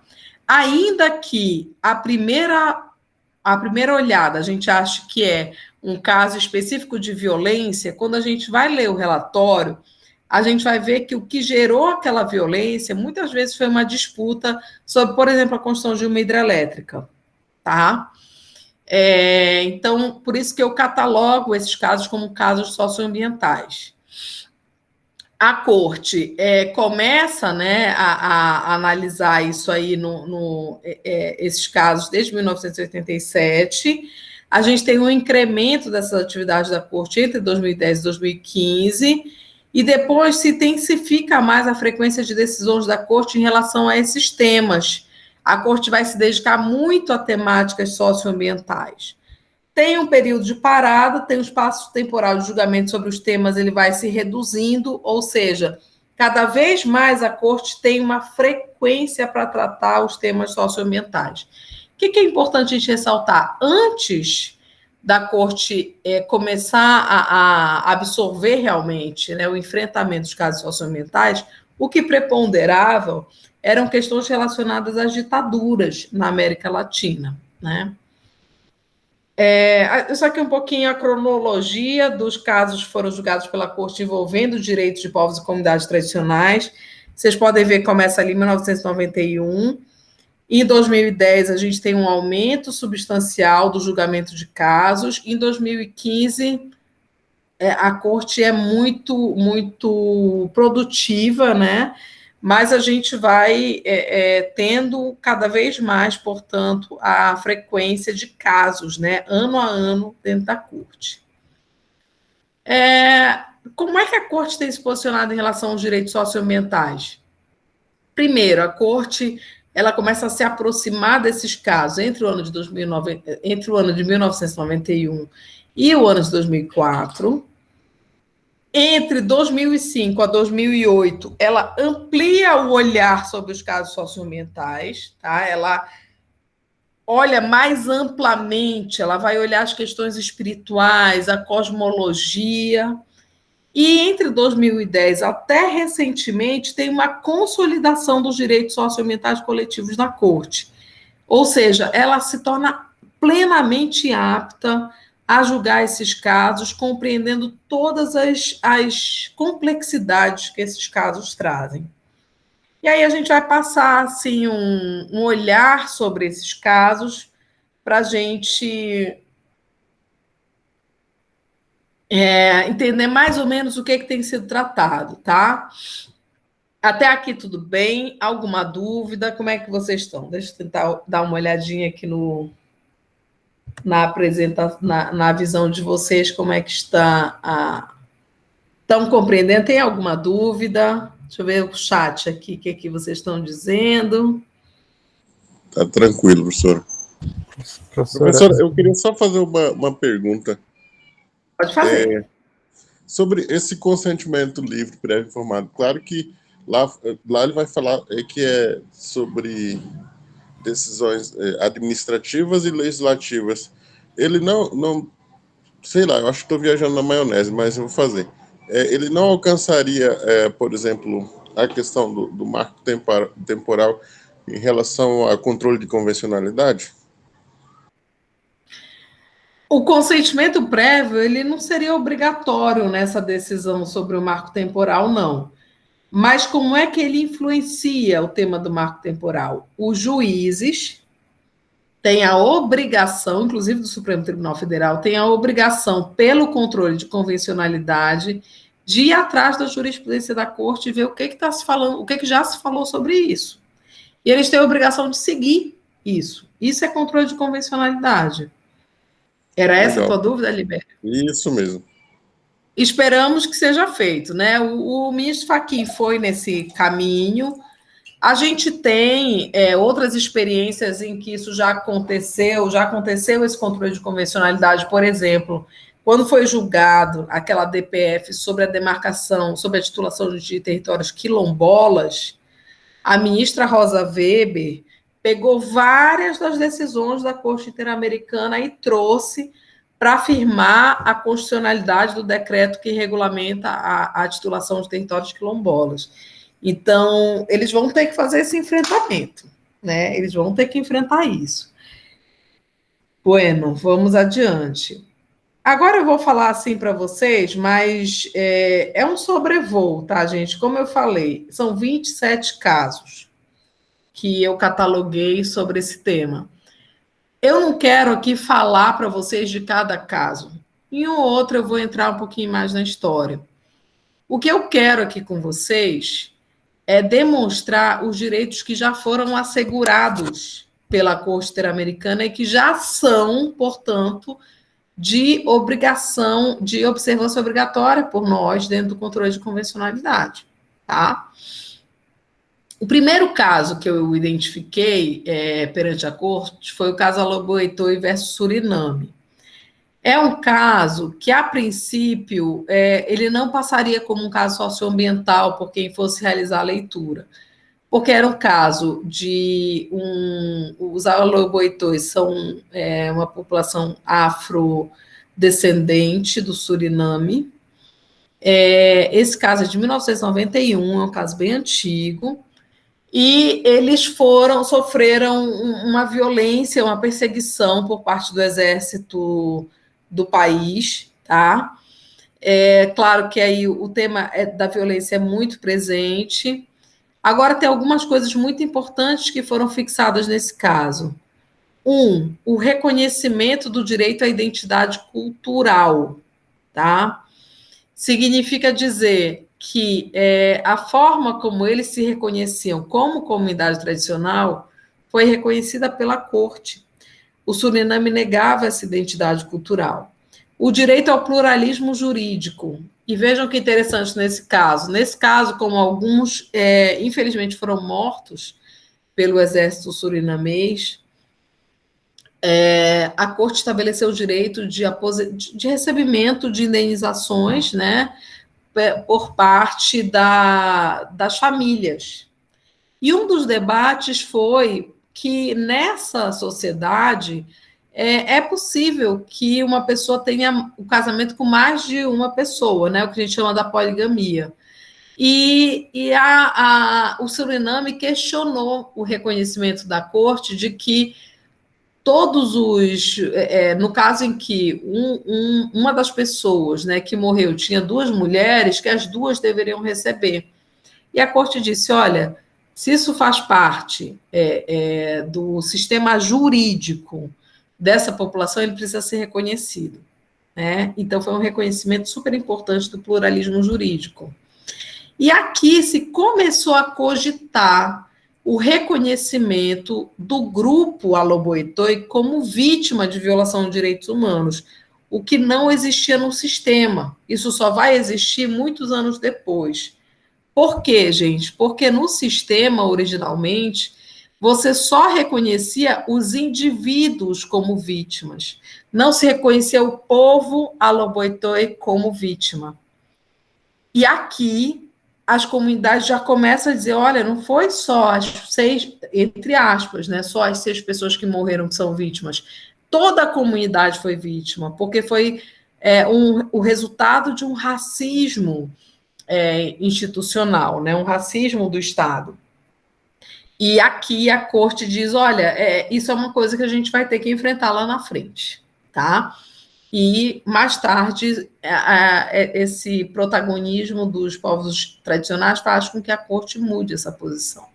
Ainda que a primeira olhada a gente acha que é um caso específico de violência, quando a gente vai ler o relatório, a gente vai ver que o que gerou aquela violência muitas vezes foi uma disputa sobre, por exemplo, a construção de uma hidrelétrica, tá? Então, por isso que eu catalogo esses casos como casos socioambientais. A Corte começa, né, a analisar isso aí, esses casos desde 1987. A gente tem um incremento dessas atividades da Corte entre 2010 e 2015, e depois se intensifica mais a frequência de decisões da Corte em relação a esses temas. A Corte vai se dedicar muito a temáticas socioambientais. Tem um período de parada, tem um espaço temporal de julgamento sobre os temas, ele vai se reduzindo, ou seja, cada vez mais a Corte tem uma frequência para tratar os temas socioambientais. O que é importante a gente ressaltar? Antes da corte começar a absorver realmente, né, o enfrentamento dos casos socioambientais, o que preponderava eram questões relacionadas às ditaduras na América Latina, né? Isso aqui é um pouquinho a cronologia dos casos que foram julgados pela corte envolvendo direitos de povos e comunidades tradicionais. Vocês podem ver que começa ali em 1991. Em 2010, a gente tem um aumento substancial do julgamento de casos. Em 2015, a corte é muito, muito produtiva, né? Mas a gente vai tendo cada vez mais, portanto, a frequência de casos, né? Ano a ano, dentro da corte. Como é que a corte tem se posicionado em relação aos direitos socioambientais? Primeiro, a corte ela começa a se aproximar desses casos entre o ano de 1991 e o ano de 2004. Entre 2005 a 2008, ela amplia o olhar sobre os casos socioambientais, tá? Ela olha mais amplamente, ela vai olhar as questões espirituais, a cosmologia. E entre 2010 até recentemente, tem uma consolidação dos direitos socioambientais coletivos na Corte. Ou seja, ela se torna plenamente apta a julgar esses casos, compreendendo todas as complexidades que esses casos trazem. E aí a gente vai passar assim, um olhar sobre esses casos para a gente entender mais ou menos o que tem sido tratado, tá? Até aqui tudo bem? Alguma dúvida? Como é que vocês estão? Deixa eu tentar dar uma olhadinha aqui na apresentação, na visão de vocês, como é que está. Estão compreendendo? Tem alguma dúvida? Deixa eu ver o chat aqui, o que vocês estão dizendo. Tá tranquilo, professora. Professora, eu queria só fazer uma pergunta. Pode fazer. Sobre esse consentimento livre, prévio informado. Claro que lá ele vai falar que é sobre decisões administrativas e legislativas. Ele não sei lá, eu acho que estou viajando na maionese, mas eu vou fazer. Ele não alcançaria, por exemplo, a questão do marco temporal em relação ao controle de convencionalidade? O consentimento prévio, ele não seria obrigatório nessa decisão sobre o marco temporal, não. Mas como é que ele influencia o tema do marco temporal? Os juízes têm a obrigação, inclusive do Supremo Tribunal Federal, têm a obrigação, pelo controle de convencionalidade, de ir atrás da jurisprudência da corte e ver o que está se falando, o que já se falou sobre isso. E eles têm a obrigação de seguir isso. Isso é controle de convencionalidade. Era essa a tua dúvida, Libério? Isso mesmo. Esperamos que seja feito, né? O ministro Fachin foi nesse caminho. A gente tem outras experiências em que isso já aconteceu esse controle de convencionalidade, por exemplo, quando foi julgado aquela DPF sobre a demarcação, sobre a titulação de territórios quilombolas, a ministra Rosa Weber pegou várias das decisões da Corte Interamericana e trouxe para afirmar a constitucionalidade do decreto que regulamenta a titulação de territórios quilombolas. Então, eles vão ter que fazer esse enfrentamento, né? Eles vão ter que enfrentar isso. Bueno, vamos adiante. Agora eu vou falar assim para vocês, mas é um sobrevoo, tá, gente? Como eu falei, são 27 casos que eu cataloguei sobre esse tema. Eu não quero aqui falar para vocês de cada caso. Em um ou outro eu vou entrar um pouquinho mais na história. O que eu quero aqui com vocês é demonstrar os direitos que já foram assegurados pela Corte Interamericana e que já são, portanto, de obrigação, de observância obrigatória por nós dentro do controle de convencionalidade, tá? O primeiro caso que eu identifiquei perante a Corte foi o caso Aloboitoi versus Suriname. É um caso que, a princípio, ele não passaria como um caso socioambiental por quem fosse realizar a leitura. porque era um caso de os aloboitós são uma população afrodescendente do Suriname. Esse caso é de 1991, é um caso bem antigo, e eles sofreram uma violência, uma perseguição por parte do exército do país, tá? Claro que aí o tema da violência é muito presente. Agora, tem algumas coisas muito importantes que foram fixadas nesse caso. O reconhecimento do direito à identidade cultural, tá? Significa dizer que a forma como eles se reconheciam como comunidade tradicional foi reconhecida pela corte. O Suriname negava essa identidade cultural. O direito ao pluralismo jurídico. E vejam que interessante nesse caso. Nesse caso, como alguns, infelizmente, foram mortos pelo exército surinamês, a corte estabeleceu o direito de recebimento de indenizações, né, por parte das famílias. E um dos debates foi que nessa sociedade é possível que uma pessoa tenha o casamento com mais de uma pessoa, né, o que a gente chama da poligamia. E o Suriname questionou o reconhecimento da corte de que todos no caso em que uma das pessoas, né, que morreu tinha duas mulheres, que as duas deveriam receber. E a corte disse, olha, se isso faz parte do sistema jurídico dessa população, ele precisa ser reconhecido, né? Então, foi um reconhecimento super importante do pluralismo jurídico. E aqui se começou a cogitar o reconhecimento do grupo aloboitoi como vítima de violação de direitos humanos, o que não existia no sistema. Isso só vai existir muitos anos depois. Por quê, gente? Porque no sistema, originalmente, você só reconhecia os indivíduos como vítimas. Não se reconhecia o povo aloboitoi como vítima. E aqui as comunidades já começam a dizer, olha, não foi só as 6, entre aspas, né, só as 6 pessoas que morreram que são vítimas. Toda a comunidade foi vítima, porque foi o resultado de um racismo institucional, né, um racismo do Estado. E aqui a corte diz, olha, isso é uma coisa que a gente vai ter que enfrentar lá na frente, tá? E, mais tarde, esse protagonismo dos povos tradicionais faz com que a corte mude essa posição.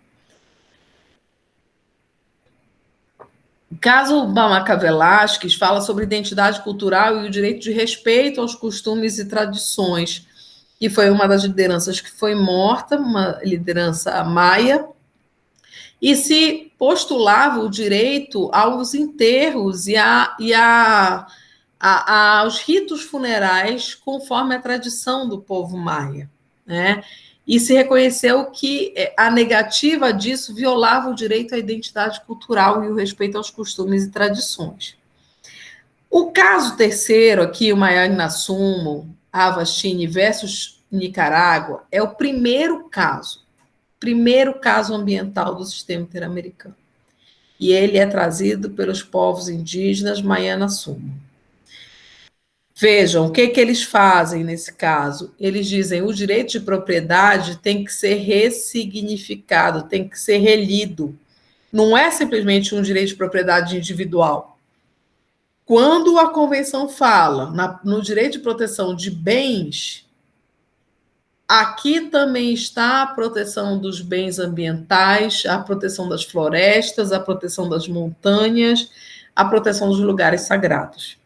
O caso Bamaka Velasquez fala sobre identidade cultural e o direito de respeito aos costumes e tradições, que foi uma das lideranças que foi morta, uma liderança maia, e se postulava o direito aos enterros e aos ritos funerais conforme a tradição do povo maia, né? E se reconheceu que a negativa disso violava o direito à identidade cultural e o respeito aos costumes e tradições. O caso terceiro aqui, o Mayang Nasumo, Avastini versus Nicarágua, é o primeiro caso ambiental do sistema interamericano. E ele é trazido pelos povos indígenas Maiana-Sumo. Vejam, o que eles fazem nesse caso? Eles dizem o direito de propriedade tem que ser ressignificado, tem que ser relido. Não é simplesmente um direito de propriedade individual. Quando a Convenção fala no direito de proteção de bens, aqui também está a proteção dos bens ambientais, a proteção das florestas, a proteção das montanhas, a proteção dos lugares sagrados.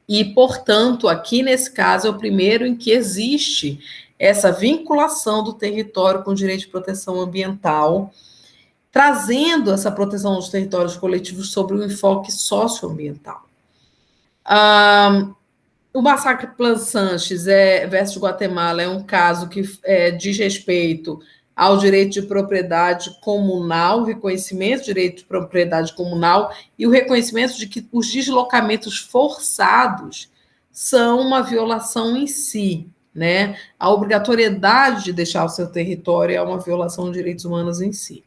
E, portanto, aqui nesse caso é o primeiro em que existe essa vinculação do território com o direito de proteção ambiental, trazendo essa proteção dos territórios coletivos sobre o enfoque socioambiental. O massacre Plan Sanches versus Guatemala é um caso que diz respeito ao direito de propriedade comunal, o reconhecimento do direito de propriedade comunal e o reconhecimento de que os deslocamentos forçados são uma violação em si, né? A obrigatoriedade de deixar o seu território é uma violação de direitos humanos em si.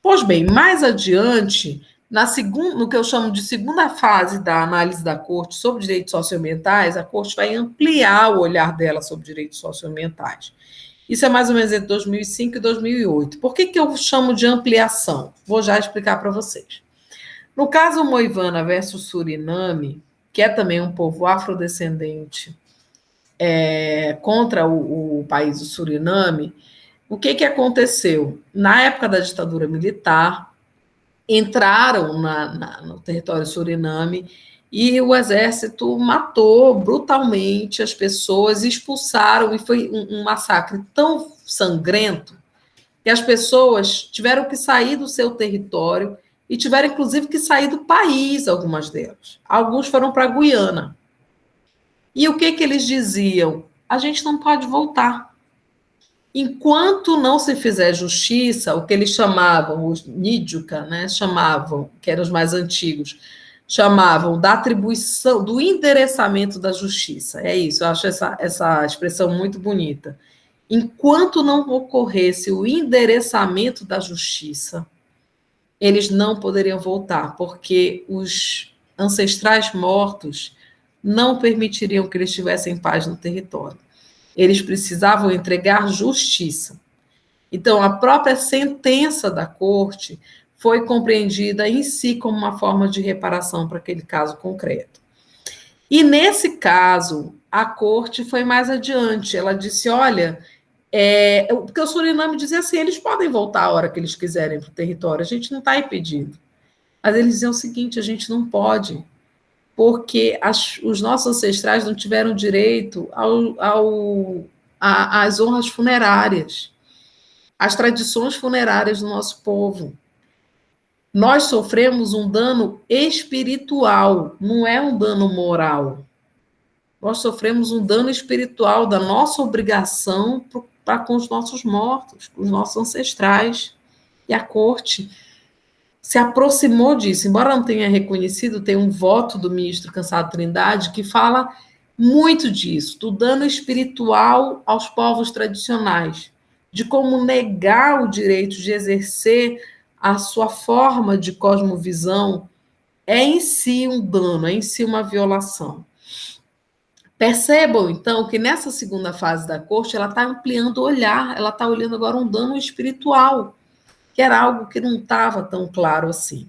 Pois bem, mais adiante, no que eu chamo de segunda fase da análise da Corte sobre direitos socioambientais, a Corte vai ampliar o olhar dela sobre direitos socioambientais. Isso é mais ou menos entre 2005 e 2008. Por que eu chamo de ampliação? Vou já explicar para vocês. No caso Moivana versus Suriname, que é também um povo afrodescendente contra o país do Suriname, o que aconteceu? Na época da ditadura militar, entraram no território Suriname e o exército matou brutalmente as pessoas, expulsaram, e foi um massacre tão sangrento que as pessoas tiveram que sair do seu território e tiveram, inclusive, que sair do país, algumas delas. Alguns foram para a Guiana. E o que eles diziam? A gente não pode voltar. Enquanto não se fizer justiça, o que eles chamavam, os Nídjuka, né, chamavam, que eram os mais antigos, chamavam da atribuição, do endereçamento da justiça. É isso, eu acho essa expressão muito bonita. Enquanto não ocorresse o endereçamento da justiça, eles não poderiam voltar, porque os ancestrais mortos não permitiriam que eles tivessem paz no território. Eles precisavam entregar justiça. Então, a própria sentença da Corte foi compreendida em si como uma forma de reparação para aquele caso concreto. E, nesse caso, a Corte foi mais adiante. Ela disse, olha, porque o Suriname dizia assim, eles podem voltar a hora que eles quiserem para o território, a gente não está impedindo. Mas eles diziam o seguinte, a gente não pode, porque os nossos ancestrais não tiveram direito às honras funerárias, às tradições funerárias do nosso povo. Nós sofremos um dano espiritual, não é um dano moral. Nós sofremos um dano espiritual da nossa obrigação para com os nossos mortos, com os nossos ancestrais. E a Corte se aproximou disso, embora não tenha reconhecido, tem um voto do ministro Cansado Trindade que fala muito disso, do dano espiritual aos povos tradicionais, de como negar o direito de exercer a sua forma de cosmovisão é em si um dano, é em si uma violação. Percebam, então, que nessa segunda fase da Corte, ela está ampliando o olhar, ela está olhando agora um dano espiritual, que era algo que não estava tão claro assim.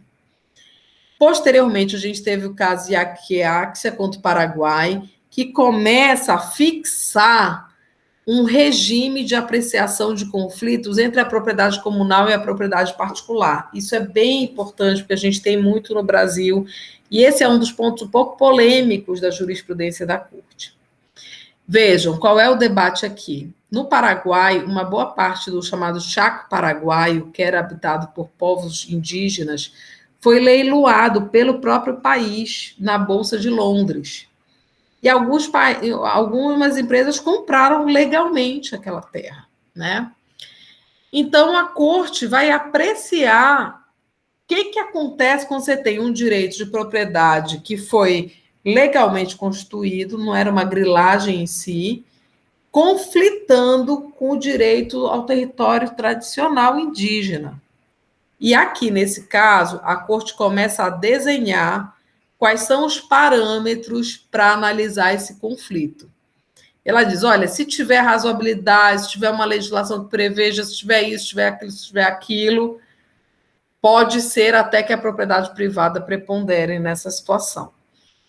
Posteriormente, a gente teve o caso de Aquiáxia contra o Paraguai, que começa a fixar um regime de apreciação de conflitos entre a propriedade comunal e a propriedade particular. Isso é bem importante, porque a gente tem muito no Brasil, e esse é um dos pontos um pouco polêmicos da jurisprudência da Corte. Vejam, qual é o debate aqui? No Paraguai, uma boa parte do chamado Chaco Paraguaio, que era habitado por povos indígenas, foi leiloado pelo próprio país na Bolsa de Londres. E algumas empresas compraram legalmente aquela terra, né? Então, a Corte vai apreciar o que acontece quando você tem um direito de propriedade que foi legalmente constituído, não era uma grilagem em si, conflitando com o direito ao território tradicional indígena. E aqui, nesse caso, a Corte começa a desenhar quais são os parâmetros para analisar esse conflito. Ela diz, olha, se tiver razoabilidade, se tiver uma legislação que preveja, se tiver isso, se tiver aquilo, se tiver aquilo, pode ser até que a propriedade privada prepondere nessa situação.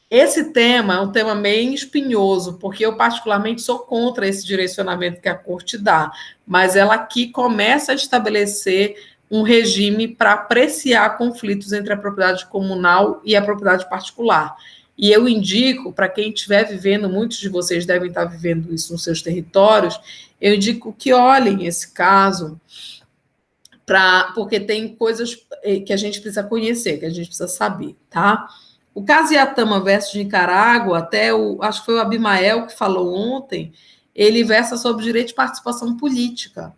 Esse tema é um tema meio espinhoso, porque eu particularmente sou contra esse direcionamento que a Corte dá, mas ela aqui começa a estabelecer um regime para apreciar conflitos entre a propriedade comunal e a propriedade particular. E eu indico, para quem estiver vivendo, muitos de vocês devem estar vivendo isso nos seus territórios, eu indico que olhem esse caso, porque tem coisas que a gente precisa conhecer, que a gente precisa saber, tá? O caso Iatama versus Nicarágua, acho que foi o Abimael que falou ontem, ele versa sobre o direito de participação política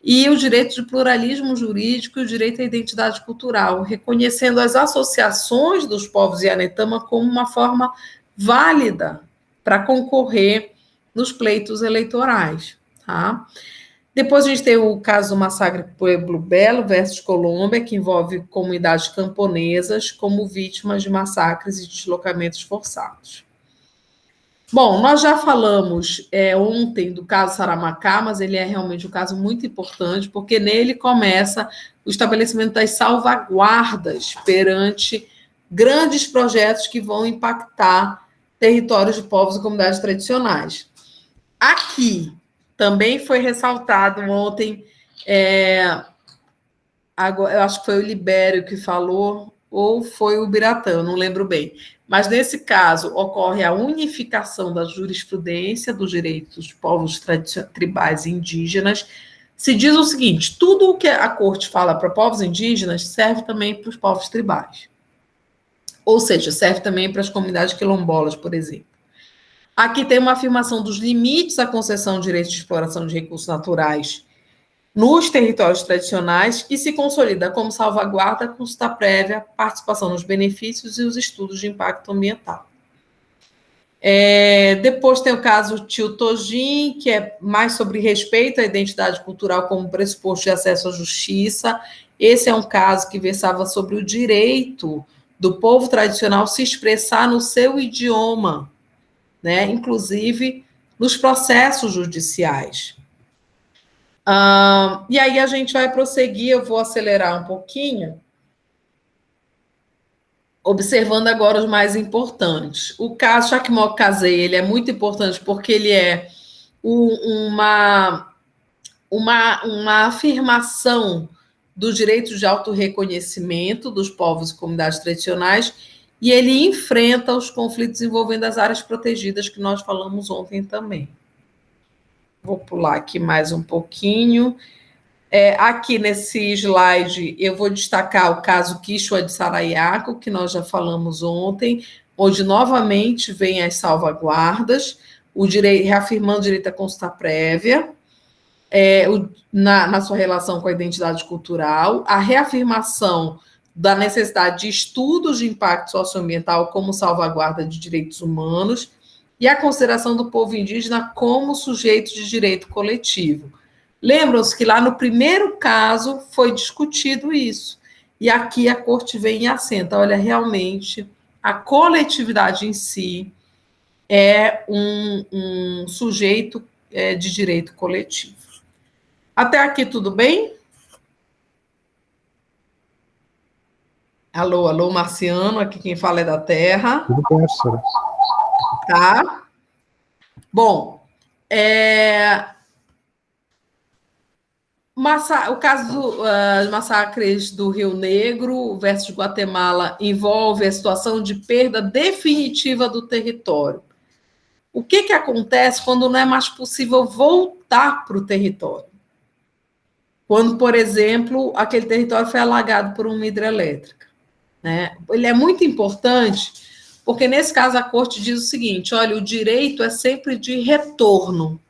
e o direito de pluralismo jurídico e o direito à identidade cultural, reconhecendo as associações dos povos Ianetama como uma forma válida para concorrer nos pleitos eleitorais, tá? Depois a gente tem o caso do massacre Pueblo Belo versus Colômbia, que envolve comunidades camponesas como vítimas de massacres e deslocamentos forçados. Bom, nós já falamos ontem do caso Saramacá, mas ele é realmente um caso muito importante, porque nele começa o estabelecimento das salvaguardas perante grandes projetos que vão impactar territórios de povos e comunidades tradicionais. Aqui também foi ressaltado ontem, eu acho que foi o Libério que falou, ou foi o Biratã, eu não lembro bem. Mas, nesse caso, ocorre a unificação da jurisprudência dos direitos de povos tribais e indígenas. Se diz o seguinte: tudo o que a corte fala para povos indígenas serve também para os povos tribais. Ou seja, serve também para as comunidades quilombolas, por exemplo. Aqui tem uma afirmação dos limites à concessão de direitos de exploração de recursos naturais nos territórios tradicionais e se consolida como salvaguarda, consulta prévia, participação nos benefícios e os estudos de impacto ambiental. Depois tem o caso Tio Tojim, que é mais sobre respeito à identidade cultural como pressuposto de acesso à justiça. Esse é um caso que versava sobre o direito do povo tradicional se expressar no seu idioma, né? Inclusive nos processos judiciais. E aí a gente vai prosseguir, eu vou acelerar um pouquinho, observando agora os mais importantes. O caso Chacmoc Casei, ele é muito importante porque ele é uma afirmação do direito de autorreconhecimento dos povos e comunidades tradicionais, e ele enfrenta os conflitos envolvendo as áreas protegidas que nós falamos ontem também. Vou pular aqui mais um pouquinho. Aqui nesse slide, eu vou destacar o caso Quixua de Sarayaco, que nós já falamos ontem, onde novamente vem as salvaguardas, reafirmando o direito à consulta prévia, na sua relação com a identidade cultural, a reafirmação da necessidade de estudos de impacto socioambiental como salvaguarda de direitos humanos e a consideração do povo indígena como sujeito de direito coletivo. Lembram-se que lá no primeiro caso foi discutido isso, e aqui a corte vem e assenta, olha, realmente a coletividade em si é um sujeito de direito coletivo. Até aqui tudo bem? Alô, alô, Marciano, aqui quem fala é da Terra. Tudo bem, professora. Tá? Bom, o caso dos massacres do Rio Negro versus Guatemala envolve a situação de perda definitiva do território. O que acontece quando não é mais possível voltar para o território? Quando, por exemplo, aquele território foi alagado por uma hidrelétrica, né? Ele é muito importante, porque nesse caso a corte diz o seguinte: olha, o direito é sempre de retorno.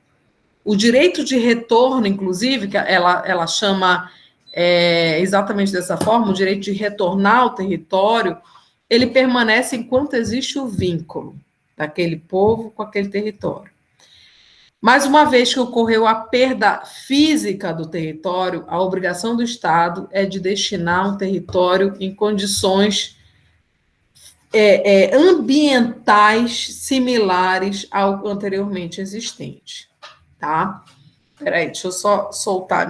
O direito de retorno, inclusive, que ela chama exatamente dessa forma, o direito de retornar ao território, ele permanece enquanto existe o vínculo daquele povo com aquele território. Mas uma vez que ocorreu a perda física do território, a obrigação do Estado é de destinar um território em condições ambientais similares ao anteriormente existente. Tá? Peraí, deixa eu só soltar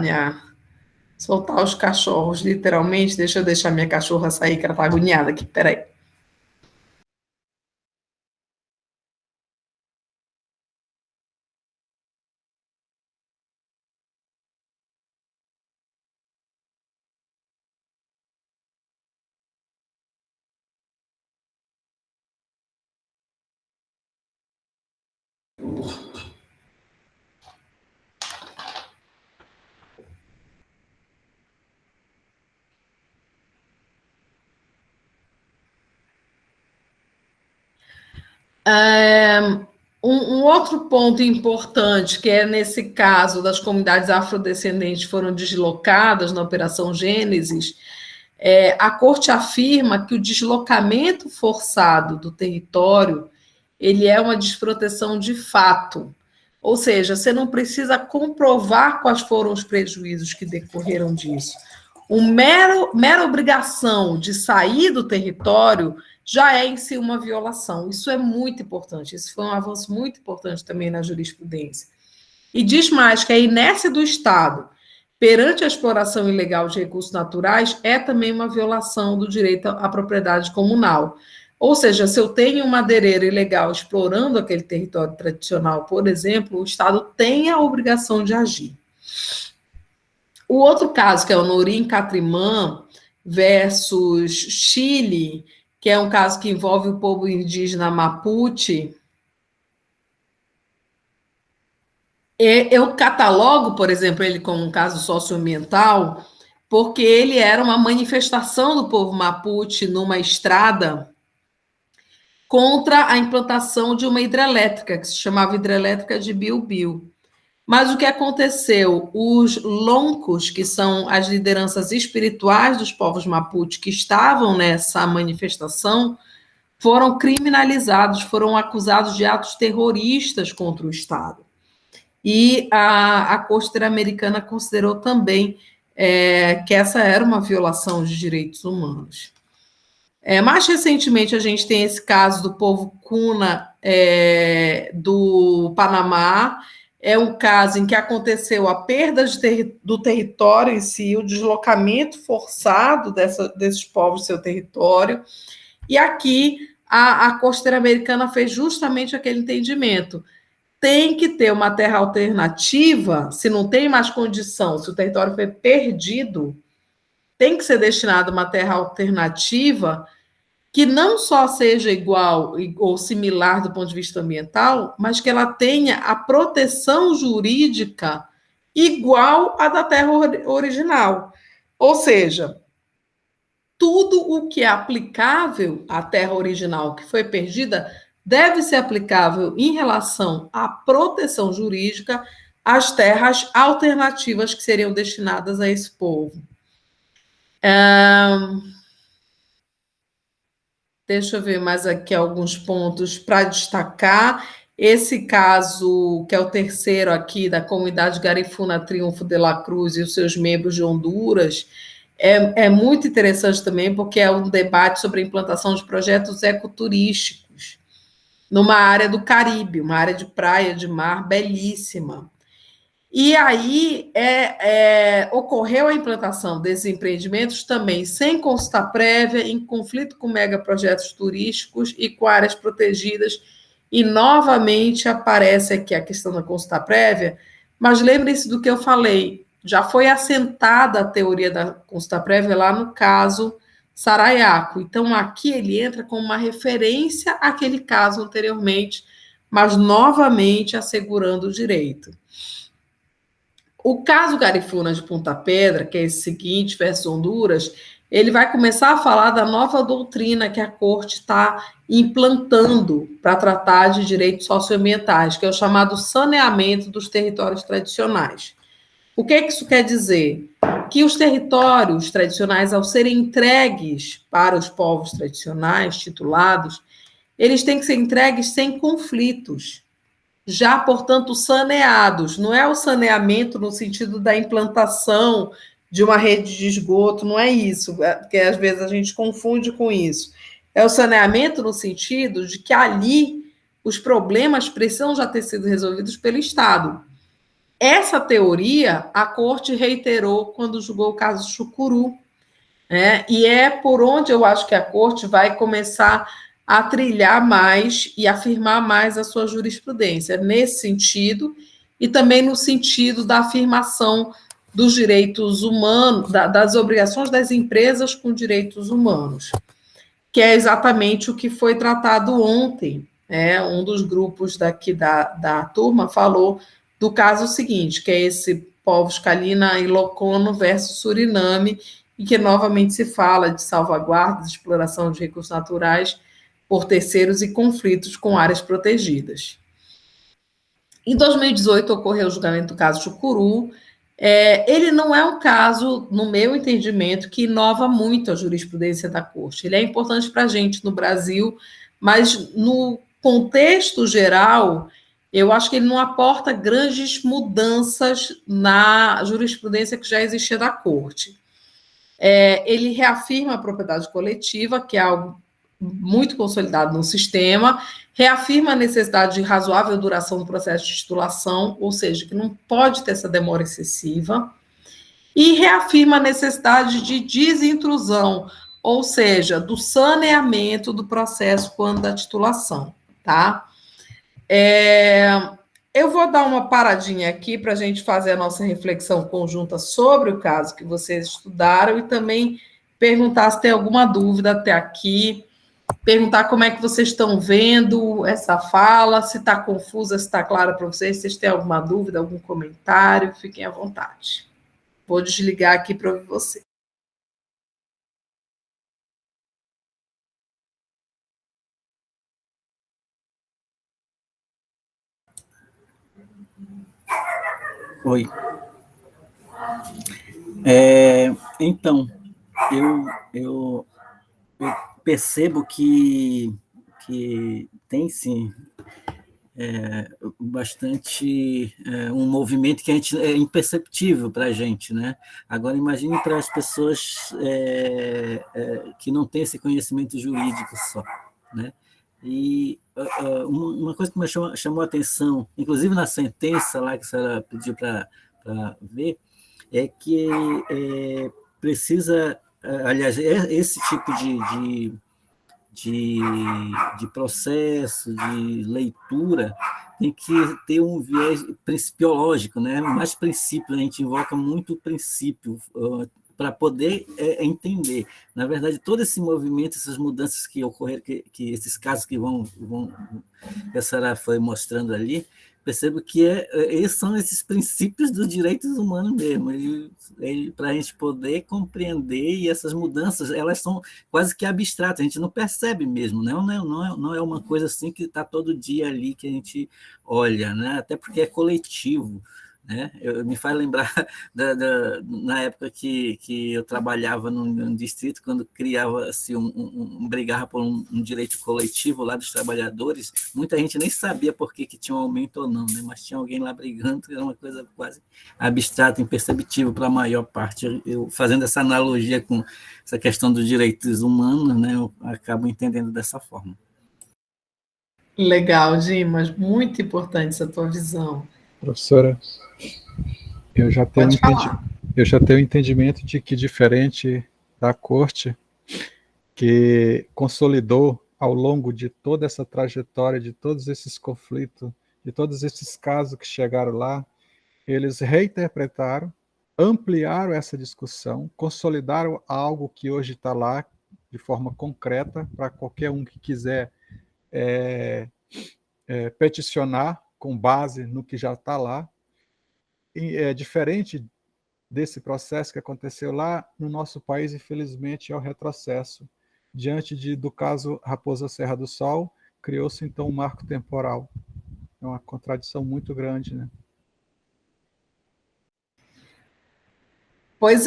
os cachorros, literalmente. Deixa eu deixar minha cachorra sair, que ela tá agoniada aqui. Peraí. Um outro ponto importante, que é nesse caso das comunidades afrodescendentes foram deslocadas na Operação Gênesis, a corte afirma que o deslocamento forçado do território ele é uma desproteção de fato, Ou seja, você não precisa comprovar quais foram os prejuízos que decorreram disso. Mera obrigação de sair do território já é em si uma violação. Isso é muito importante. Isso foi um avanço muito importante também na jurisprudência. E diz mais que a inércia do Estado perante a exploração ilegal de recursos naturais é também uma violação do direito à propriedade comunal. Ou seja, se eu tenho um madeireiro ilegal explorando aquele território tradicional, por exemplo, o Estado tem a obrigação de agir. O outro caso, que é o Norim Catrimã versus Chile, que é um caso que envolve o povo indígena Mapuche, eu catalogo, por exemplo, ele como um caso socioambiental, porque ele era uma manifestação do povo Mapuche numa estrada contra a implantação de uma hidrelétrica, que se chamava hidrelétrica de Biu-Biu. Mas o que aconteceu? Os loncos, que são as lideranças espirituais dos povos Mapuche que estavam nessa manifestação, foram criminalizados, foram acusados de atos terroristas contra o Estado. E a Corte Interamericana considerou também que essa era uma violação de direitos humanos. Mais recentemente, a gente tem esse caso do povo Kuna do Panamá. É um caso em que aconteceu a perda do território em si, o deslocamento forçado desses povos do seu território. E aqui a Corte Interamericana fez justamente aquele entendimento. Tem que ter uma terra alternativa, se não tem mais condição, se o território foi perdido, tem que ser destinado uma terra alternativa que não só seja igual ou similar do ponto de vista ambiental, mas que ela tenha a proteção jurídica igual à da terra original. Ou seja, tudo o que é aplicável à terra original que foi perdida deve ser aplicável em relação à proteção jurídica às terras alternativas que seriam destinadas a esse povo. Deixa eu ver mais aqui alguns pontos para destacar. Esse caso, que é o terceiro aqui, da comunidade Garifuna Triunfo de la Cruz e os seus membros de Honduras, é muito interessante também, porque é um debate sobre a implantação de projetos ecoturísticos numa área do Caribe, uma área de praia, de mar, belíssima. E aí ocorreu a implantação desses empreendimentos também sem consulta prévia, em conflito com megaprojetos turísticos e com áreas protegidas, e novamente aparece aqui a questão da consulta prévia, mas lembrem-se do que eu falei, já foi assentada a teoria da consulta prévia lá no caso Saraiaco, então aqui ele entra como uma referência àquele caso anteriormente, mas novamente assegurando o direito. O caso Garifuna de Ponta Pedra, que é esse seguinte, versus Honduras, ele vai começar a falar da nova doutrina que a Corte está implantando para tratar de direitos socioambientais, que é o chamado saneamento dos territórios tradicionais. O que isso quer dizer? Que os territórios tradicionais, ao serem entregues para os povos tradicionais, titulados, eles têm que ser entregues sem conflitos, já, portanto, saneados. Não é o saneamento no sentido da implantação de uma rede de esgoto, não é isso, porque às vezes a gente confunde com isso. É o saneamento no sentido de que ali os problemas precisam já ter sido resolvidos pelo Estado. Essa teoria a Corte reiterou quando julgou o caso Chucuru, né? E é por onde eu acho que a Corte vai começar a trilhar mais e afirmar mais a sua jurisprudência, nesse sentido, e também no sentido da afirmação dos direitos humanos, das obrigações das empresas com direitos humanos, que é exatamente o que foi tratado ontem. Um dos grupos daqui da turma falou do caso seguinte, que é esse povos Kalina e Locono versus Suriname, e que novamente se fala de salvaguardas, de exploração de recursos naturais por terceiros e conflitos com áreas protegidas. Em 2018, ocorreu o julgamento do caso Chucuru. Ele não é um caso, no meu entendimento, que inova muito a jurisprudência da Corte. Ele é importante para a gente no Brasil, mas no contexto geral, eu acho que ele não aporta grandes mudanças na jurisprudência que já existia da Corte. Ele reafirma a propriedade coletiva, que é algo muito consolidado no sistema, reafirma a necessidade de razoável duração do processo de titulação, ou seja, que não pode ter essa demora excessiva, e reafirma a necessidade de desintrusão, ou seja, do saneamento do processo quando da titulação, tá? Eu vou dar uma paradinha aqui para a gente fazer a nossa reflexão conjunta sobre o caso que vocês estudaram e também perguntar se tem alguma dúvida até aqui, perguntar como é que vocês estão vendo essa fala, se está confusa, se está clara para vocês, se vocês têm alguma dúvida, algum comentário, fiquem à vontade. Vou desligar aqui para ouvir você. Oi. Então, eu percebo que tem, sim, bastante um movimento que a gente, é imperceptível para a gente, né? Agora, imagine para as pessoas que não têm esse conhecimento jurídico só, né? E uma coisa que me chamou a atenção, inclusive na sentença lá que a senhora pediu para ver, é que precisa, aliás, esse tipo de processo, de leitura, tem que ter um viés principiológico, né? Mais princípio, a gente invoca muito o princípio para poder entender. Na verdade, todo esse movimento, essas mudanças que ocorreram, que esses casos que que a senhora foi mostrando ali, percebo que são esses princípios dos direitos humanos mesmo, para a gente poder compreender, e essas mudanças, elas são quase que abstratas, a gente não percebe mesmo, né? Não é uma coisa assim que está todo dia ali que a gente olha, né? Até porque é coletivo, né? Me faz lembrar na época que eu trabalhava num distrito, quando criava-se brigava por um direito coletivo lá dos trabalhadores, muita gente nem sabia por que tinha um aumento ou não, né? Mas tinha alguém lá brigando, era uma coisa quase abstrata, imperceptível para a maior parte. Eu fazendo essa analogia com essa questão dos direitos humanos, né, eu acabo entendendo dessa forma. Legal, Dimas, muito importante essa tua visão. Professora, eu já tenho entendimento de que, diferente da Corte, que consolidou ao longo de toda essa trajetória, de todos esses conflitos, de todos esses casos que chegaram lá, eles reinterpretaram, ampliaram essa discussão, consolidaram algo que hoje está lá de forma concreta para qualquer um que quiser peticionar com base no que já está lá. E é diferente desse processo que aconteceu lá no nosso país, infelizmente, é o retrocesso. Diante do caso Raposa Serra do Sol, criou-se então um marco temporal. É uma contradição muito grande, né? Pois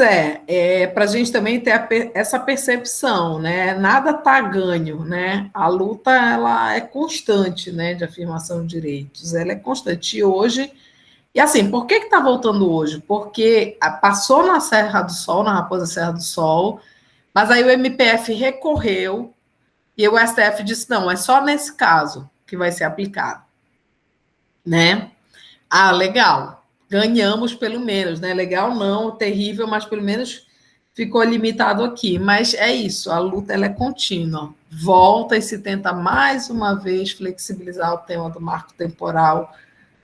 para a gente também ter essa percepção, né? Nada está ganho, né? A luta ela é constante, né? De afirmação de direitos, ela é constante. E hoje, e assim, por que está voltando hoje? Porque passou na Serra do Sol, na Raposa Serra do Sol, mas aí o MPF recorreu e o STF disse não, é só nesse caso que vai ser aplicado, né? Ah, legal. Ganhamos pelo menos, né? Legal não, terrível, mas pelo menos ficou limitado aqui. Mas é isso, a luta ela é contínua. Volta e se tenta mais uma vez flexibilizar o tema do marco temporal,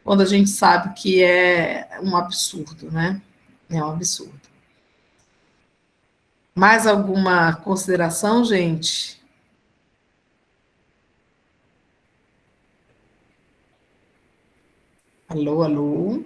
quando a gente sabe que é um absurdo, né? É um absurdo. Mais alguma consideração, gente? Alô, alô?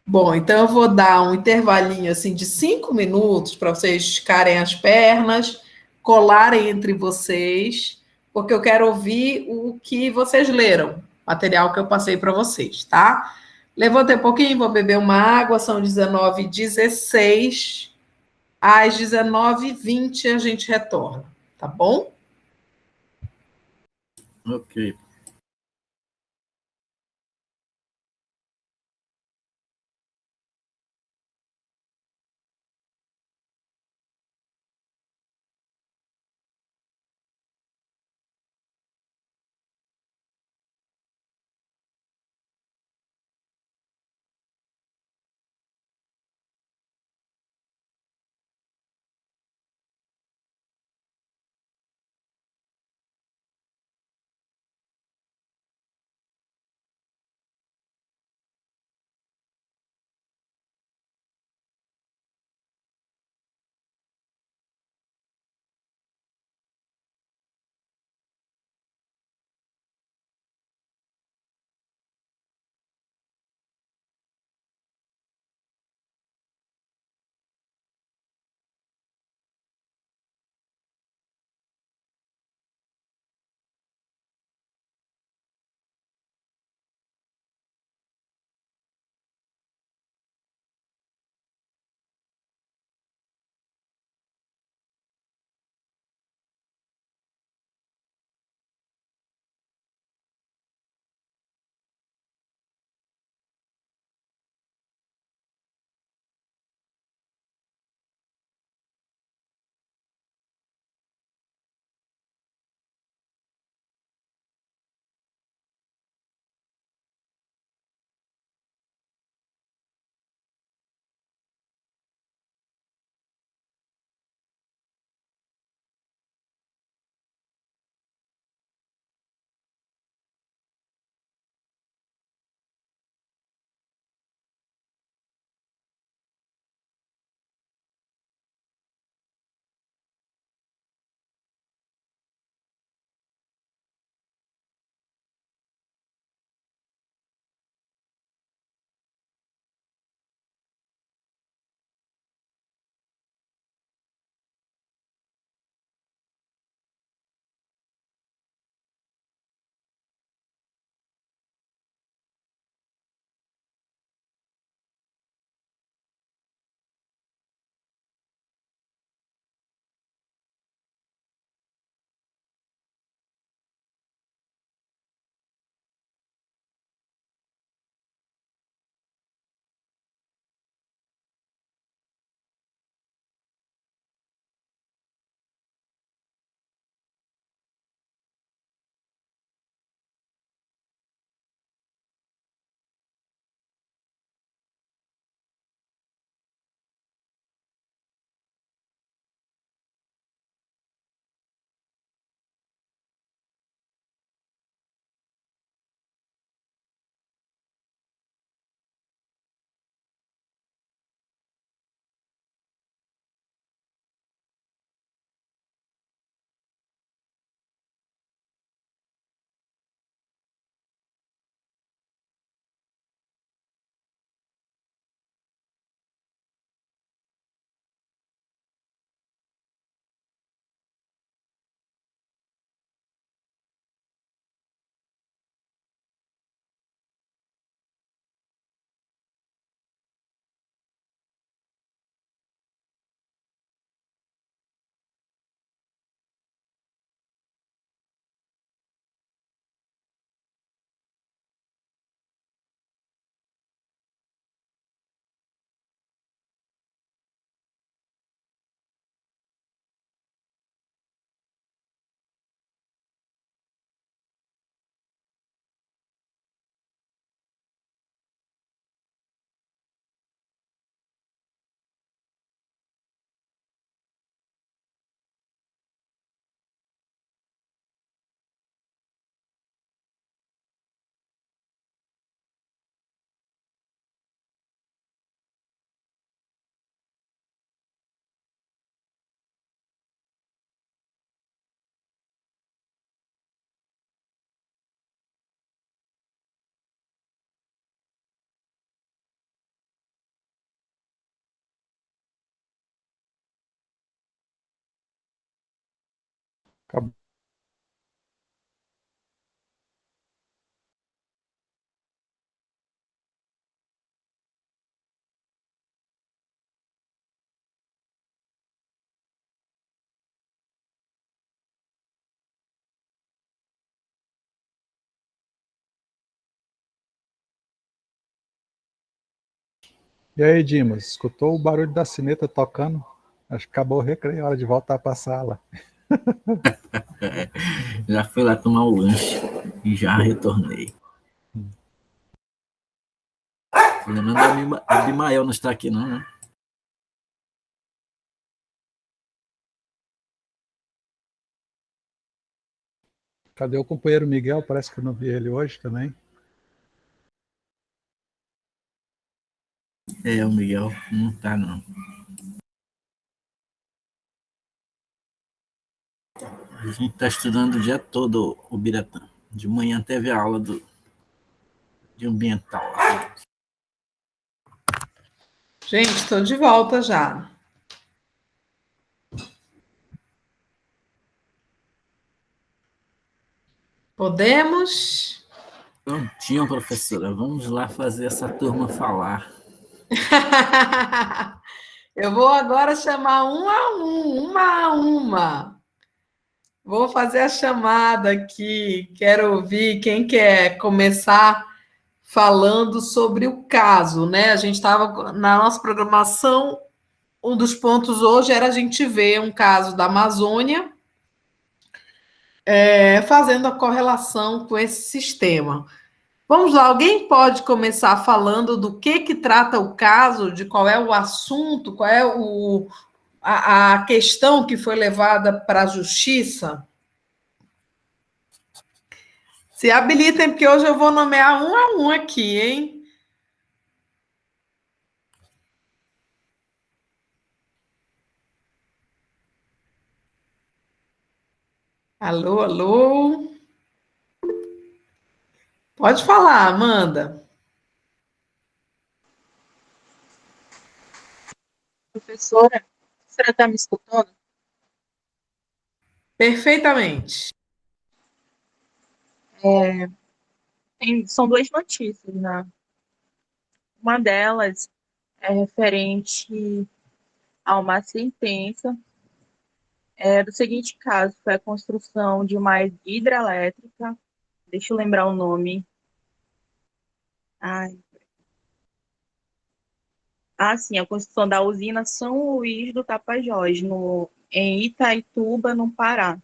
Bom, então eu vou dar um intervalinho assim de 5 minutos para vocês esticarem as pernas, colarem entre vocês, porque eu quero ouvir o que vocês leram, material que eu passei para vocês, tá? Levantem um pouquinho, vou beber uma água, são 19h16. Às 19h20 a gente retorna, tá bom? Ok. Acabou. E aí, Dimas, escutou o barulho da sineta tocando? Acho que acabou o recreio, é hora de voltar para a sala. Já fui lá tomar o lanche e já retornei. Lembrando a Abimael não está aqui, não, né? Cadê o companheiro Miguel? Parece que eu não vi ele hoje também. O Miguel não está, não. A gente está estudando o dia todo o Biratã. De manhã teve a aula de ambiental. Gente, estou de volta já. Podemos? Prontinho, professora. Vamos lá fazer essa turma falar. Eu vou agora chamar um a um, uma a uma. Vou fazer a chamada aqui. Quero ouvir quem quer começar falando sobre o caso, né? A gente estava na nossa programação, um dos pontos hoje era a gente ver um caso da Amazônia, fazendo a correlação com esse sistema. Vamos lá, alguém pode começar falando do que trata o caso, de qual é o assunto, qual é a questão que foi levada para a justiça? Se habilitem, porque hoje eu vou nomear um a um aqui, hein? Alô, alô? Pode falar, Amanda. Professora, a senhora está me escutando? Perfeitamente. São duas notícias, né? Uma delas é referente a uma sentença do seguinte caso: foi a construção de uma hidrelétrica, deixa eu lembrar o nome. Sim, a construção da usina São Luís do Tapajós, em Itaituba, no Pará.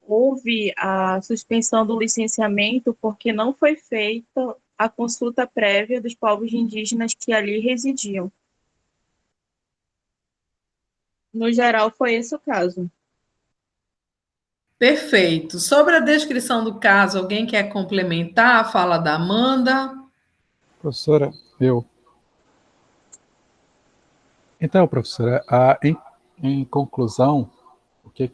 Houve a suspensão do licenciamento porque não foi feita a consulta prévia dos povos indígenas que ali residiam. No geral, foi esse o caso. Perfeito. Sobre a descrição do caso, alguém quer complementar a fala da Amanda? Professora, eu. Então, professora, em conclusão, o que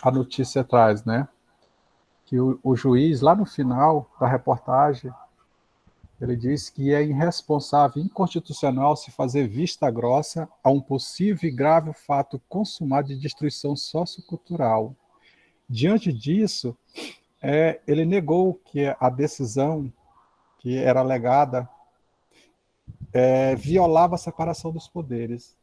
a notícia traz, né? Que o juiz, lá no final da reportagem, ele diz que é irresponsável e inconstitucional se fazer vista grossa a um possível e grave fato consumado de destruição sociocultural. Diante disso, ele negou que a decisão que era alegada violava a separação dos poderes.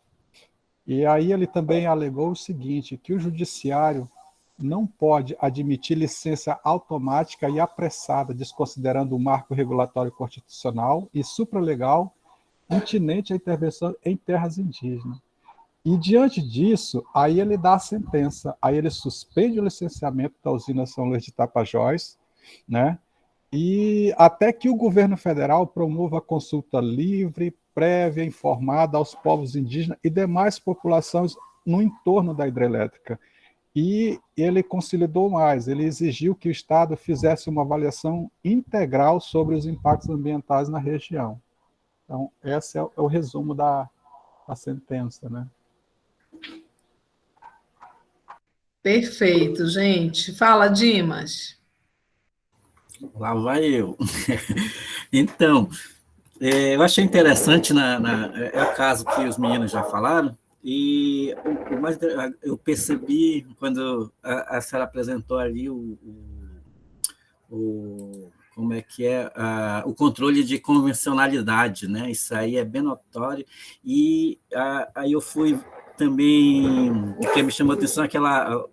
E aí ele também alegou o seguinte, que o judiciário não pode admitir licença automática e apressada, desconsiderando o marco regulatório constitucional e supralegal intinente à intervenção em terras indígenas. E, diante disso, aí ele dá a sentença, aí ele suspende o licenciamento da usina São Luís de Tapajós, né? E até que o governo federal promova a consulta livre, prévia, informada aos povos indígenas e demais populações no entorno da hidrelétrica. E ele consolidou mais, ele exigiu que o Estado fizesse uma avaliação integral sobre os impactos ambientais na região. Então, esse é o resumo da sentença, né? Perfeito, gente. Fala, Dimas. Lá vai eu. Então, eu achei interessante, é o caso que os meninos já falaram, e mais eu percebi quando a senhora apresentou ali como é que é o controle de convencionalidade, né? Isso aí é bem notório, e aí eu fui também, o que me chamou a atenção é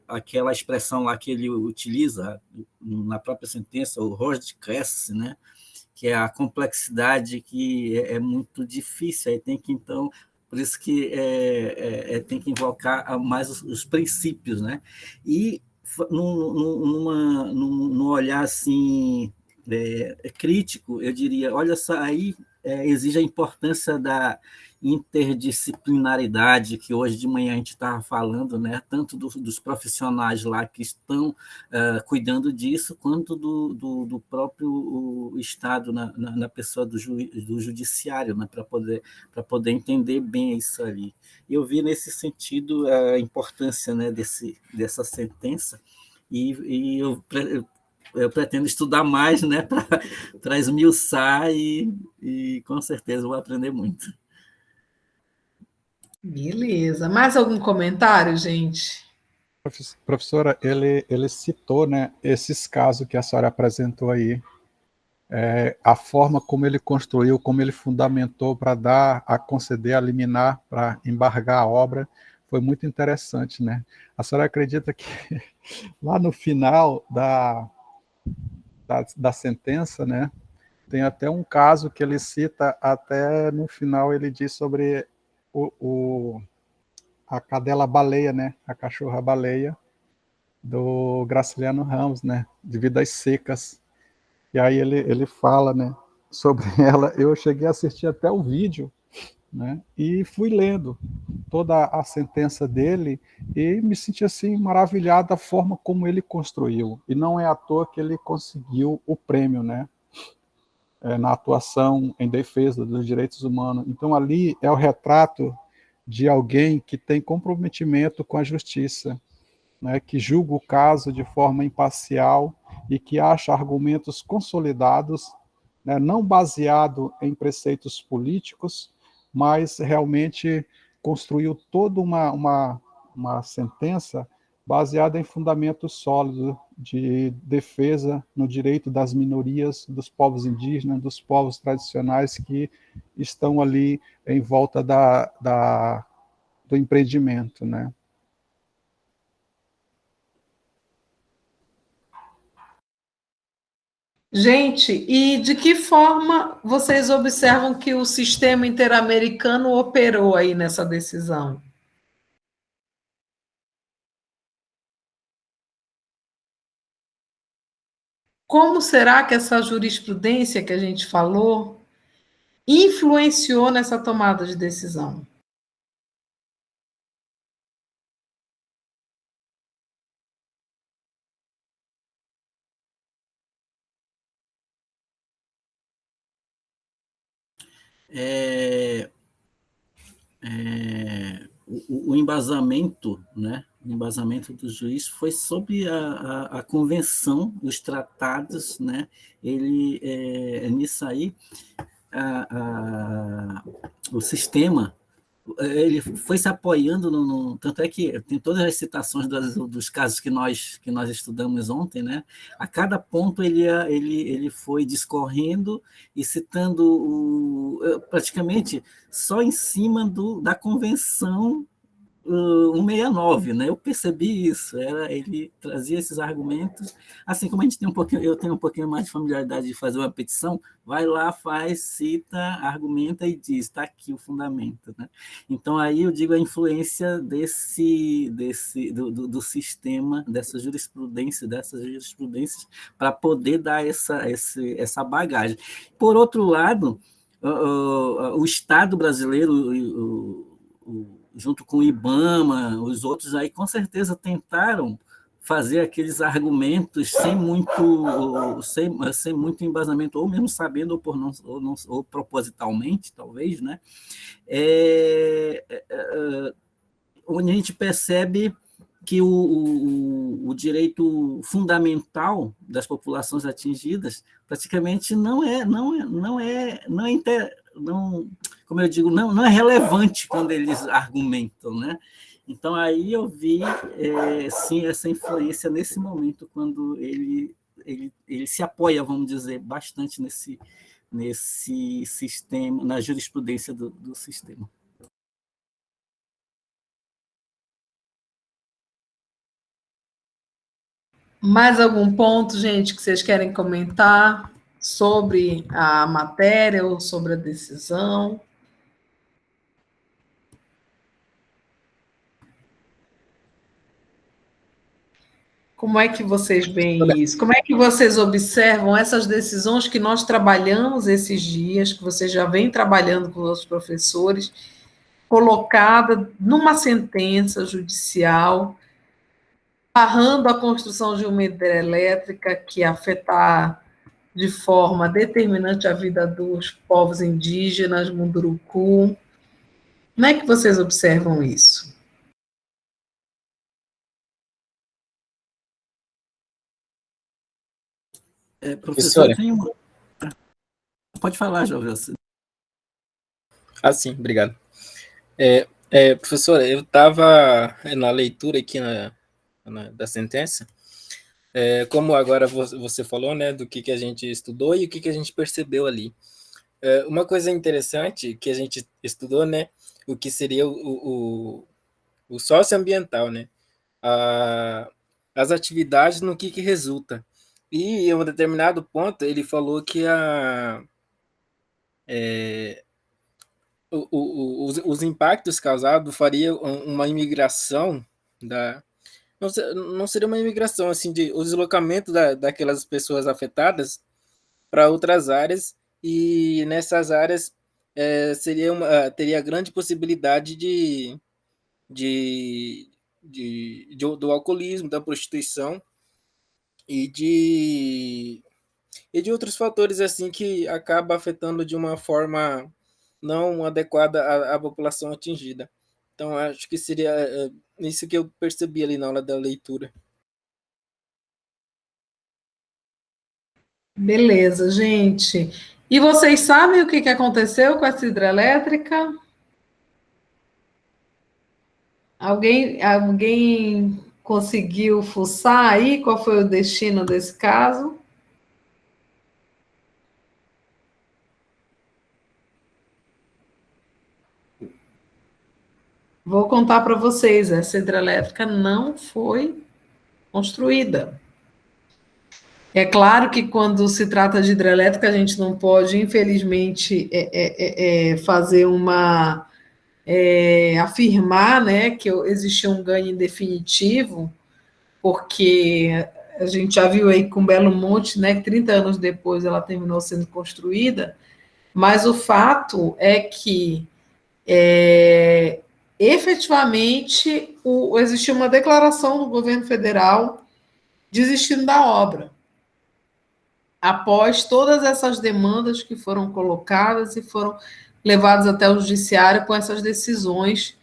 aquela expressão lá que ele utiliza na própria sentença, o Rost cresce, né? que é a complexidade, que é muito difícil, aí tem que, então, por isso que tem que invocar mais os princípios, né? E num olhar assim crítico, eu diria, olha só, aí exige a importância da interdisciplinaridade que hoje de manhã a gente estava falando, né? Tanto dos profissionais lá que estão cuidando disso, quanto do próprio Estado na pessoa do judiciário, né? Para poder entender bem isso ali. Eu vi nesse sentido a importância, né, dessa sentença, e eu pretendo estudar mais, né, para esmiuçar e com certeza vou aprender muito. Beleza. Mais algum comentário, gente? Professora, ele citou, né, esses casos que a senhora apresentou aí, a forma como ele construiu, como ele fundamentou para conceder a liminar, para embargar a obra, foi muito interessante, né? A senhora acredita que lá no final da sentença, né, tem até um caso que ele cita, até no final ele diz sobre a cadela-baleia, né, a cachorra-baleia, do Graciliano Ramos, né, de Vidas Secas. E aí ele fala, né, sobre ela. Eu cheguei a assistir até o vídeo, né, e fui lendo toda a sentença dele e me senti assim maravilhado da forma como ele construiu. E não é à toa que ele conseguiu o prêmio, né, na atuação em defesa dos direitos humanos. Então ali é o retrato de alguém que tem comprometimento com a justiça, né, que julga o caso de forma imparcial e que acha argumentos consolidados, né, não baseado em preceitos políticos, mas realmente construiu toda uma sentença baseada em fundamentos sólidos de defesa no direito das minorias, dos povos indígenas, dos povos tradicionais que estão ali em volta do empreendimento, né? Gente, e de que forma vocês observam que o sistema interamericano operou aí nessa decisão? Como será que essa jurisprudência que a gente falou influenciou nessa tomada de decisão? O embasamento, né? O embasamento do juiz foi sobre a convenção, os tratados, né? Ele nisso aí o sistema ele foi se apoiando tanto é que tem todas as citações dos casos que nós estudamos ontem, né? A cada ponto ele foi discorrendo e citando praticamente só em cima da convenção 169, né? Eu percebi isso. Ele trazia esses argumentos, assim como a gente tem eu tenho um pouquinho mais de familiaridade de fazer uma petição, vai lá, faz, cita, argumenta e diz, está aqui o fundamento, né? Então aí eu digo a influência do sistema, dessas jurisprudências para poder dar essa bagagem. Por outro lado, o Estado brasileiro, junto com o IBAMA, os outros aí, com certeza tentaram fazer aqueles argumentos sem muito embasamento, ou mesmo sabendo, ou propositalmente, talvez, né? Onde a gente percebe que o direito fundamental das populações atingidas praticamente como eu digo, não é relevante quando eles argumentam, né? Então aí eu vi sim essa influência nesse momento quando ele se apoia, vamos dizer, bastante nesse sistema, na jurisprudência do sistema. Mais algum ponto, gente, que vocês querem comentar? sobre a matéria ou sobre a decisão? Como é que vocês veem isso? Como é que vocês observam essas decisões que nós trabalhamos esses dias, que vocês já vêm trabalhando com os professores, colocada numa sentença judicial, barrando a construção de uma hidrelétrica que afetar de forma determinante a vida dos povos indígenas, Munduruku? Como é que vocês observam isso? Professor, Professora. tem uma... Pode falar, Jovem. Sim, obrigado. Professora, eu estava na leitura aqui da sentença, como agora você falou, né, do que a gente estudou e o que a gente percebeu ali. Uma coisa interessante que a gente estudou, né, o que seria o socioambiental, né, as atividades no que resulta. E em um determinado ponto ele falou que os impactos causados faria uma imigração não seria uma imigração assim o deslocamento daquelas pessoas afetadas para outras áreas, e nessas áreas teria grande possibilidade do alcoolismo, da prostituição e de outros fatores assim que acaba afetando de uma forma não adequada à população atingida. Então, acho que seria isso que eu percebi ali na hora da leitura. Beleza, gente. E vocês sabem o que aconteceu com essa hidrelétrica? Alguém conseguiu fuçar aí qual foi o destino desse caso? Vou contar para vocês, essa hidrelétrica não foi construída. É claro que quando se trata de hidrelétrica, a gente não pode, infelizmente, fazer afirmar, né, que existia um ganho definitivo, porque a gente já viu aí com Belo Monte, né, que 30 anos depois ela terminou sendo construída, mas o fato é que efetivamente existiu uma declaração do governo federal desistindo da obra, após todas essas demandas que foram colocadas e foram levadas até o judiciário com essas decisões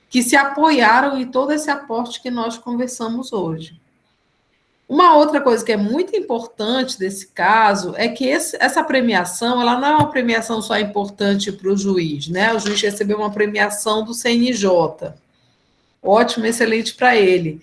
que se apoiaram em todo esse aporte que nós conversamos hoje. Uma outra coisa que é muito importante desse caso é que essa premiação, ela não é uma premiação só importante para o juiz, né? O juiz recebeu uma premiação do CNJ, ótimo, excelente para ele.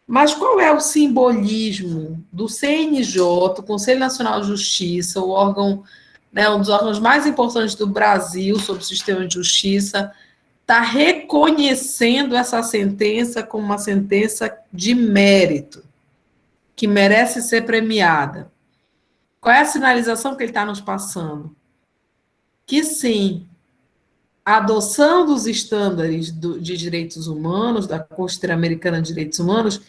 Mas qual é o simbolismo do CNJ, o Conselho Nacional de Justiça, o órgão, né, um dos órgãos mais importantes do Brasil sobre o sistema de justiça, está reconhecendo essa sentença como uma sentença de mérito, que merece ser premiada? Qual é a sinalização que ele está nos passando? Que sim, a adoção dos estándares de direitos humanos, da Constituição Interamericana de Direitos Humanos,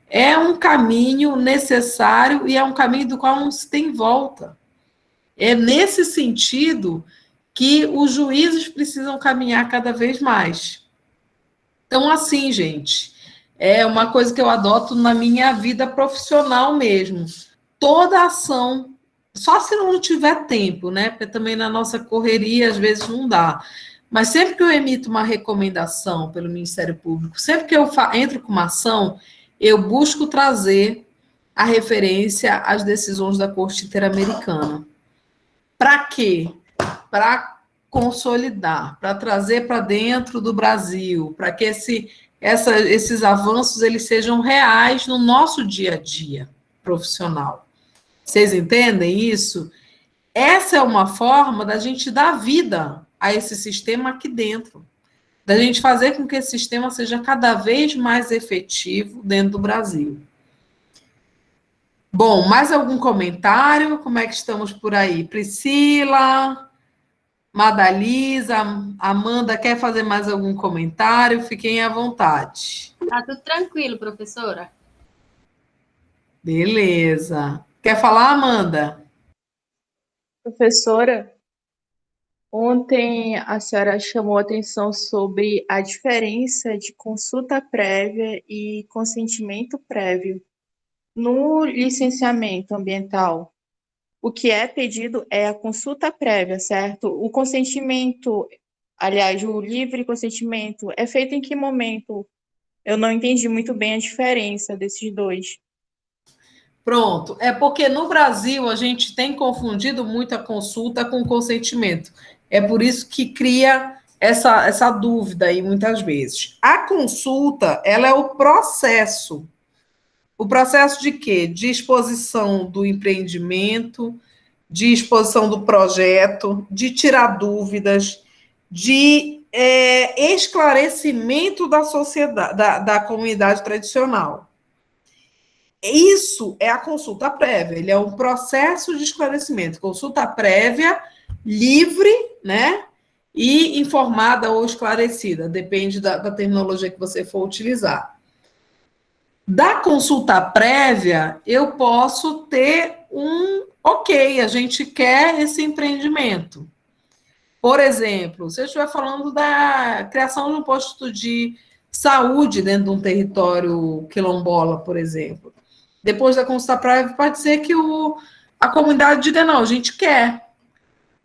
é um caminho necessário e é um caminho do qual não se tem volta. É nesse sentido que os juízes precisam caminhar cada vez mais. Então, assim, gente, é uma coisa que eu adoto na minha vida profissional mesmo. Toda ação, só se não tiver tempo, né? Porque também na nossa correria, às vezes, não dá. Mas sempre que eu emito uma recomendação pelo Ministério Público, sempre que eu entro com uma ação, eu busco trazer a referência às decisões da Corte Interamericana. Para quê? Para consolidar, para trazer para dentro do Brasil, para que esses avanços eles sejam reais no nosso dia a dia profissional. Vocês entendem isso? Essa é uma forma da gente dar vida a esse sistema aqui dentro, da gente fazer com que esse sistema seja cada vez mais efetivo dentro do Brasil. Bom, mais algum comentário? Como é que estamos por aí? Priscila, Madalisa, Amanda, quer fazer mais algum comentário? Fiquem à vontade. Tá tudo tranquilo, professora. Beleza. Quer falar, Amanda? Professora, ontem a senhora chamou atenção sobre a diferença de consulta prévia e consentimento prévio. No licenciamento ambiental, o que é pedido é a consulta prévia, certo? O consentimento, aliás, o livre consentimento, é feito em que momento? Eu não entendi muito bem a diferença desses dois. Pronto. É porque no Brasil a gente tem confundido muito a consulta com o consentimento. É por isso que cria essa dúvida aí muitas vezes. A consulta, ela é o processo. O processo de quê? De exposição do empreendimento, de exposição do projeto, de tirar dúvidas, de esclarecimento da sociedade, da comunidade tradicional. Isso é a consulta prévia, ele é um processo de esclarecimento, consulta prévia, livre, né? E informada ou esclarecida, depende da terminologia que você for utilizar. Da consulta prévia, eu posso ter ok, a gente quer esse empreendimento. Por exemplo, se eu estiver falando da criação de um posto de saúde dentro de um território quilombola, por exemplo. Depois da consulta prévia, pode ser que a comunidade diga, não, a gente quer.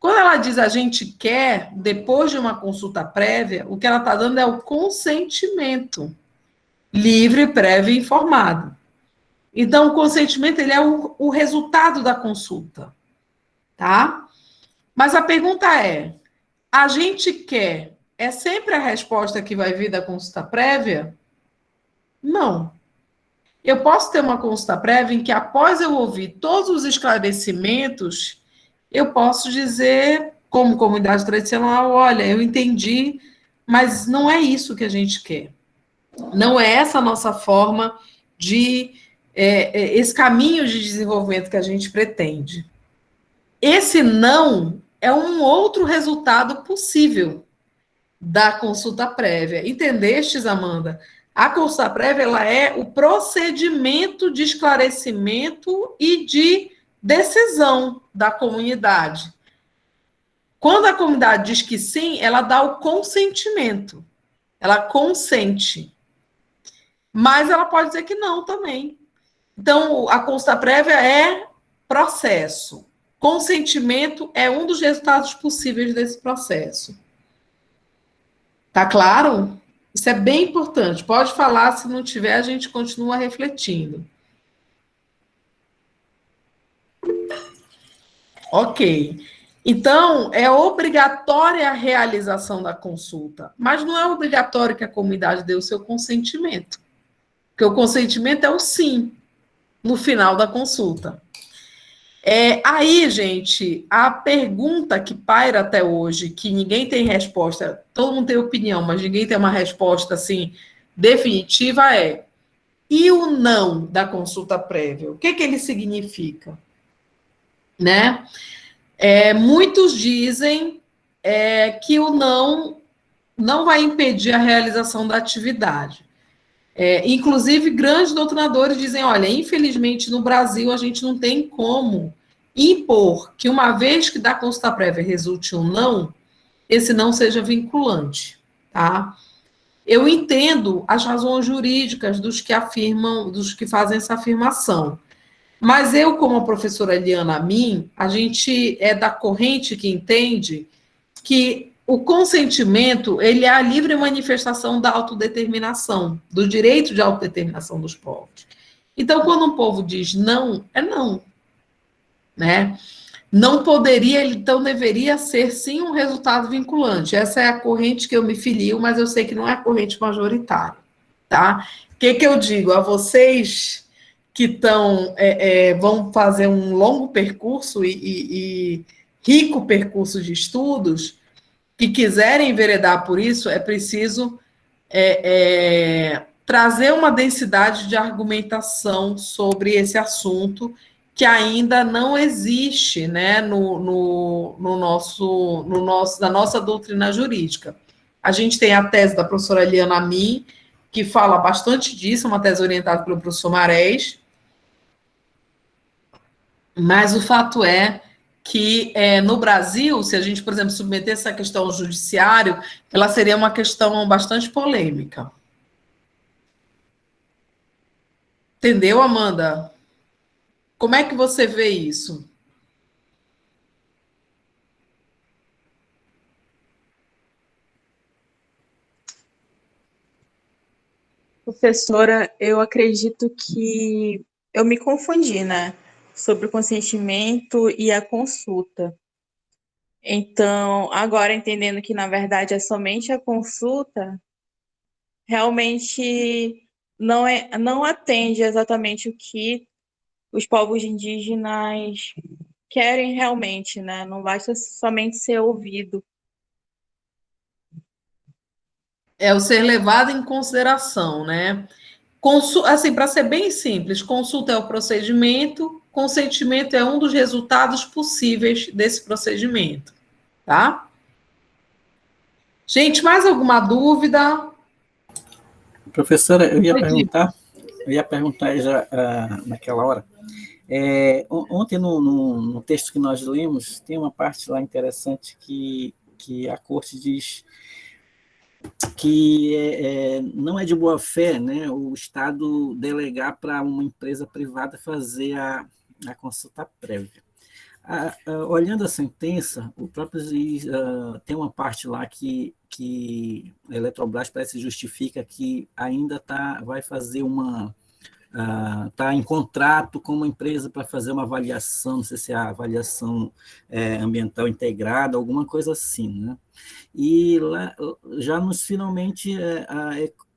Quando ela diz a gente quer, depois de uma consulta prévia, o que ela está dando é o consentimento livre, prévio e informado. Então, o consentimento ele é o resultado da consulta, tá? Mas a pergunta é, a gente quer, é sempre a resposta que vai vir da consulta prévia? Não. Eu posso ter uma consulta prévia em que, após eu ouvir todos os esclarecimentos, eu posso dizer, como comunidade tradicional, olha, eu entendi, mas não é isso que a gente quer. Não é essa a nossa forma de... esse caminho de desenvolvimento que a gente pretende. Esse não é um outro resultado possível da consulta prévia. Entendestes, Amanda? A consulta prévia ela é o procedimento de esclarecimento e de decisão da comunidade. Quando a comunidade diz que sim, ela dá o consentimento. Ela consente. Mas ela pode dizer que não também. Então, a consulta prévia é processo. Consentimento é um dos resultados possíveis desse processo. Tá claro? Isso é bem importante. Pode falar, se não tiver, a gente continua refletindo. Ok. Então, é obrigatória a realização da consulta, mas não é obrigatório que a comunidade dê o seu consentimento. Porque o consentimento é o sim, no final da consulta. Aí, gente, a pergunta que paira até hoje, que ninguém tem resposta, todo mundo tem opinião, mas ninguém tem uma resposta, assim, definitiva e o não da consulta prévia? O que ele significa? Né? Muitos dizem que o não vai impedir a realização da atividade. Inclusive, grandes doutrinadores dizem, olha, infelizmente, no Brasil, a gente não tem como impor que, uma vez que da consulta prévia resulte um não, esse não seja vinculante, tá? Eu entendo as razões jurídicas dos que afirmam, dos que fazem essa afirmação, mas eu, como a professora Eliana Amin, a gente é da corrente que entende que o consentimento, ele é a livre manifestação da autodeterminação, do direito de autodeterminação dos povos. Então, quando um povo diz não, é não. Né? Não poderia, então deveria ser, sim, um resultado vinculante. Essa é a corrente que eu me filio, mas eu sei que não é a corrente majoritária. Tá? O que eu digo a vocês que vão fazer um longo percurso e rico percurso de estudos, que quiserem enveredar por isso, é preciso trazer uma densidade de argumentação sobre esse assunto que ainda não existe, né, na nossa doutrina jurídica. A gente tem a tese da professora Eliana Amin, que fala bastante disso, uma tese orientada pelo professor Marés, mas o fato é que no Brasil, se a gente, por exemplo, submeter essa questão ao judiciário, ela seria uma questão bastante polêmica. Entendeu, Amanda? Como é que você vê isso? Professora, eu acredito que eu me confundi, né? Sobre o consentimento e a consulta. Então, agora entendendo que, na verdade, é somente a consulta, realmente não atende exatamente o que os povos indígenas querem realmente, né? Não basta somente ser ouvido. É o ser levado em consideração, né? Assim, para ser bem simples, consulta é o procedimento, consentimento é um dos resultados possíveis desse procedimento, tá? Gente, mais alguma dúvida? Professora, eu ia perguntar já naquela hora. Ontem, no texto que nós lemos, tem uma parte lá interessante que a Corte diz que não é de boa fé, né, o Estado delegar para uma empresa privada fazer a consulta prévia. Olhando a sentença, o próprio juiz tem uma parte lá que a Eletrobras parece justifica que ainda vai fazer está em contrato com uma empresa para fazer uma avaliação, não sei se é a avaliação ambiental integrada, alguma coisa assim, né? E lá, já nos finalmente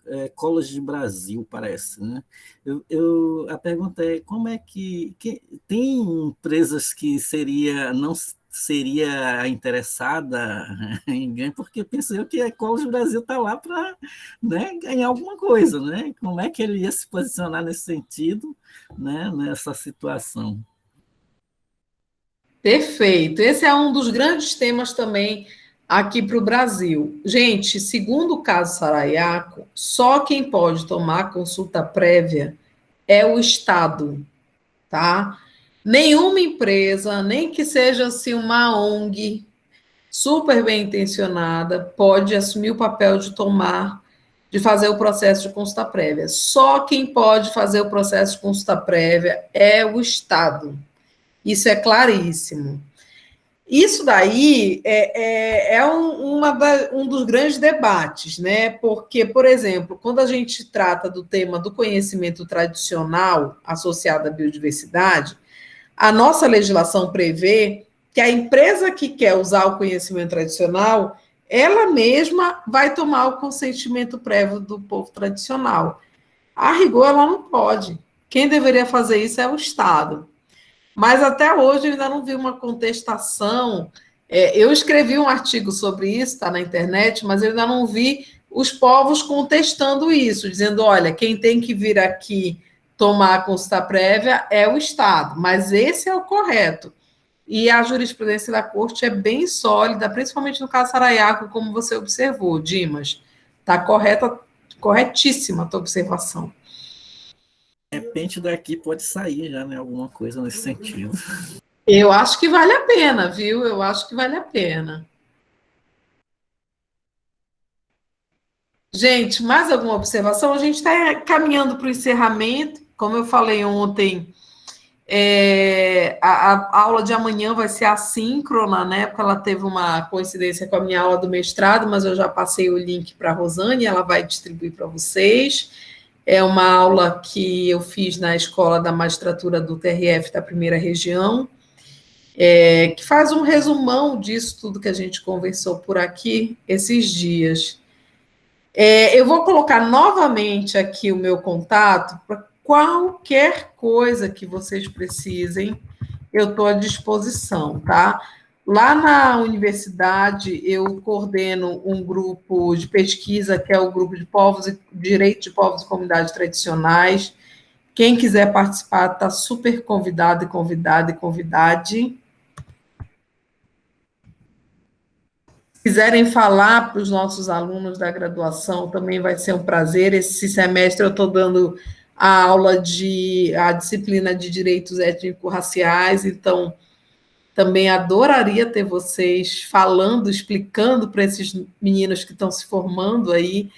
Ecology Brasil, parece, né? A pergunta é como é que tem empresas que não seria interessada em ganhar, porque penso eu que a Ecology Brasil está lá para, né, ganhar alguma coisa, né? Como é que ele ia se posicionar nesse sentido, né, nessa situação? Perfeito. Esse é um dos grandes temas também aqui para o Brasil. Gente, segundo o caso Saraiaco, só quem pode tomar consulta prévia é o Estado, tá? Nenhuma empresa, nem que seja assim uma ONG super bem intencionada, pode assumir o papel de fazer o processo de consulta prévia. Só quem pode fazer o processo de consulta prévia é o Estado. Isso é claríssimo. Isso daí é um dos grandes debates, né? Porque, por exemplo, quando a gente trata do tema do conhecimento tradicional associado à biodiversidade, a nossa legislação prevê que a empresa que quer usar o conhecimento tradicional, ela mesma vai tomar o consentimento prévio do povo tradicional. A rigor, ela não pode. Quem deveria fazer isso é o Estado. Mas até hoje eu ainda não vi uma contestação. Eu escrevi um artigo sobre isso, está na internet, mas eu ainda não vi os povos contestando isso, dizendo, olha, quem tem que vir aqui tomar a consulta prévia é o Estado, mas esse é o correto. E a jurisprudência da Corte é bem sólida, principalmente no caso Saraiaco, como você observou, Dimas. Está corretíssima a tua observação. De repente daqui pode sair já, né, alguma coisa nesse sentido. Eu acho que vale a pena, viu? Eu acho que vale a pena. Gente, mais alguma observação? A gente está caminhando para o encerramento. Como eu falei ontem, a aula de amanhã vai ser assíncrona, né? Porque ela teve uma coincidência com a minha aula do mestrado, mas eu já passei o link para a Rosane, ela vai distribuir para vocês. É uma aula que eu fiz na Escola da Magistratura do TRF da Primeira Região, que faz um resumão disso tudo que a gente conversou por aqui esses dias. Eu vou colocar novamente aqui o meu contato para qualquer coisa que vocês precisem, eu estou à disposição, tá? Lá na universidade, eu coordeno um grupo de pesquisa, que é o grupo de Direito de Povos e Comunidades Tradicionais. Quem quiser participar está super convidado e convidada e convidade. Se quiserem falar para os nossos alunos da graduação, também vai ser um prazer. Esse semestre eu estou dando a disciplina de Direitos Étnico-Raciais, então também adoraria ter vocês falando, explicando para esses meninos que estão se formando aí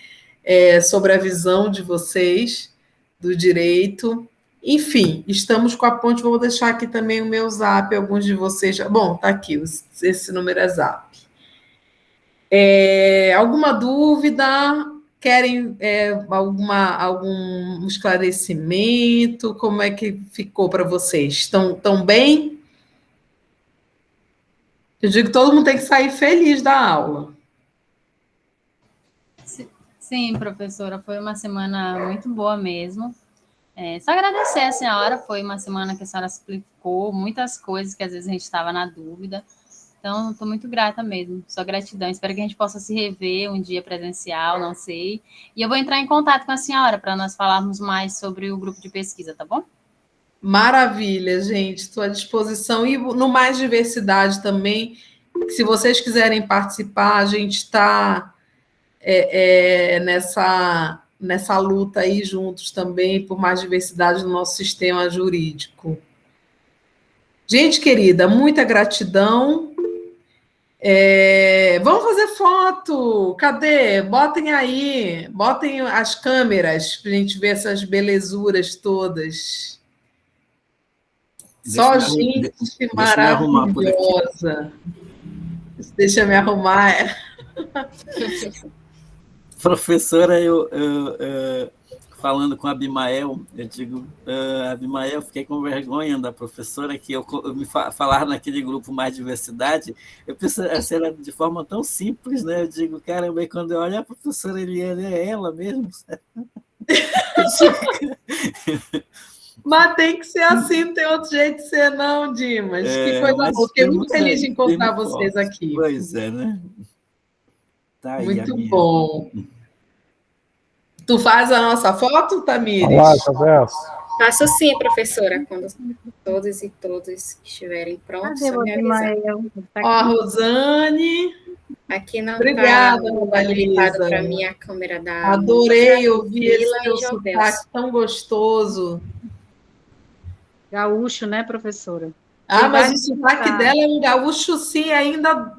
sobre a visão de vocês do direito. Enfim, estamos com a ponte. Vou deixar aqui também o meu zap, alguns de vocês. Bom, está aqui, esse número é zap. Alguma dúvida? Querem algum esclarecimento? Como é que ficou para vocês? Estão bem? Eu digo que todo mundo tem que sair feliz da aula. Sim, professora, foi uma semana muito boa mesmo. Só agradecer a senhora, foi uma semana que a senhora explicou muitas coisas que às vezes a gente estava na dúvida. Então, estou muito grata mesmo, só gratidão. Espero que a gente possa se rever um dia presencial, não sei. E eu vou entrar em contato com a senhora para nós falarmos mais sobre o grupo de pesquisa, tá bom? Maravilha, gente, estou à disposição. E no Mais Diversidade também, se vocês quiserem participar, a gente está nessa luta aí juntos também por mais diversidade no nosso sistema jurídico. Gente querida, muita gratidão. Vamos fazer foto. Cadê? Botem aí, botem as câmeras para a gente ver essas belezuras todas. Só gente maravilhosa. Deixa eu me arrumar. Professora, eu falando com a Abimael, eu digo, Abimael, eu fiquei com vergonha da professora que eu me falar naquele grupo Mais Diversidade, eu pensei, assim, era de forma tão simples, né? Eu digo, caramba, e quando eu olho a professora, ele é ela mesmo. Mas tem que ser assim, não tem outro jeito de ser, não, Dimas. Que coisa boa. Fiquei muito feliz de encontrar vocês aqui. Pois é, né? Tá aí, muito bom. Tu faz a nossa foto, Tamires? Olá, José. Faço sim, professora, quando todos e todas estiverem prontos. Ó, a Rosane. Aqui não está habilitado para mim a câmera da... Adorei ouvir esse teu sotaque tão gostoso. Gaúcho, né, professora? Mas o sotaque dela é um gaúcho, sim, ainda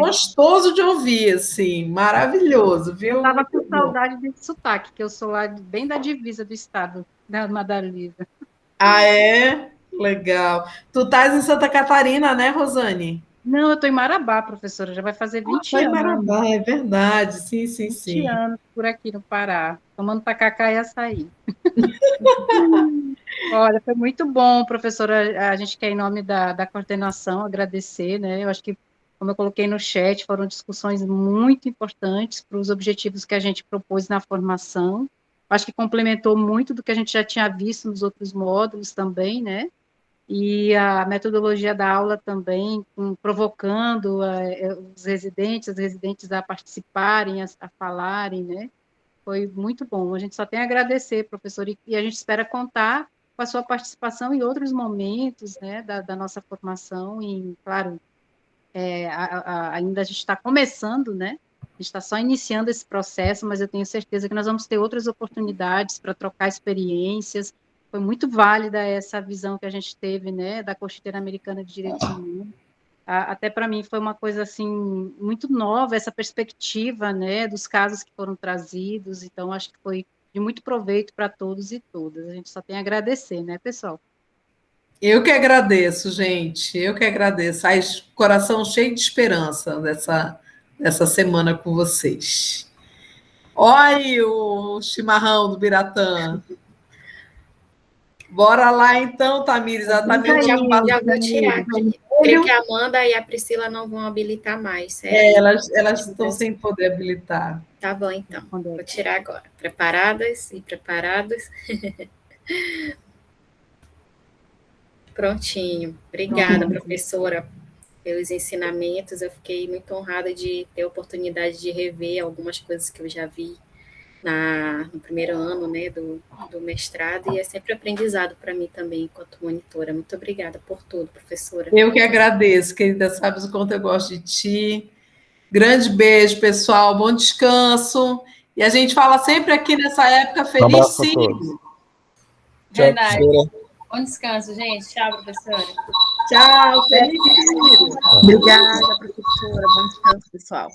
gostoso de ouvir, assim, maravilhoso, viu? Eu estava com saudade desse sotaque, que eu sou lá bem da divisa do estado, da Madalisa. Ah, é? Legal. Tu estás em Santa Catarina, né, Rosane? Não, eu estou em Marabá, professora, já vai fazer 20 anos. Em Marabá, é verdade, sim. 20 anos por aqui no Pará, tomando tacacá e açaí. Olha, foi muito bom, professora, a gente quer, em nome da coordenação, agradecer, né, eu acho que, como eu coloquei no chat, foram discussões muito importantes para os objetivos que a gente propôs na formação, acho que complementou muito do que a gente já tinha visto nos outros módulos também, né, e a metodologia da aula também, provocando os residentes, as residentes a participarem, a falarem, né, foi muito bom. A gente só tem a agradecer, professor, e a gente espera contar com a sua participação em outros momentos, né, da nossa formação, e, claro, ainda a gente está começando, né, a gente está só iniciando esse processo, mas eu tenho certeza que nós vamos ter outras oportunidades para trocar experiências. Foi muito válida essa visão que a gente teve, né, da Corte Interamericana de Direitos Humanos. Até para mim foi uma coisa assim muito nova essa perspectiva, né, dos casos que foram trazidos. Então acho que foi de muito proveito para todos e todas. A gente só tem a agradecer, né, pessoal? Eu que agradeço, gente. Eu que agradeço. Ai, coração cheio de esperança dessa semana com vocês. Olha o chimarrão do Biratã. Bora lá, então, Tamires. A Tamires já vou tirar aqui. Creio que a Amanda e a Priscila não vão habilitar mais, certo? Elas estão sem poder habilitar. Tá bom, então. Vou tirar agora. Preparadas e preparados? Prontinho. Obrigada, professora, pelos ensinamentos. Eu fiquei muito honrada de ter a oportunidade de rever algumas coisas que eu já vi no primeiro ano, né, do mestrado, e é sempre aprendizado para mim também, enquanto monitora. Muito obrigada por tudo, professora. Eu que agradeço, querida, sabes o quanto eu gosto de ti. Grande beijo, pessoal, bom descanso. E a gente fala sempre aqui nessa época, feliz sim. Verdade. Bom descanso, gente. Tchau, professora. Tchau, feliz. Obrigada, professora. Bom descanso, pessoal.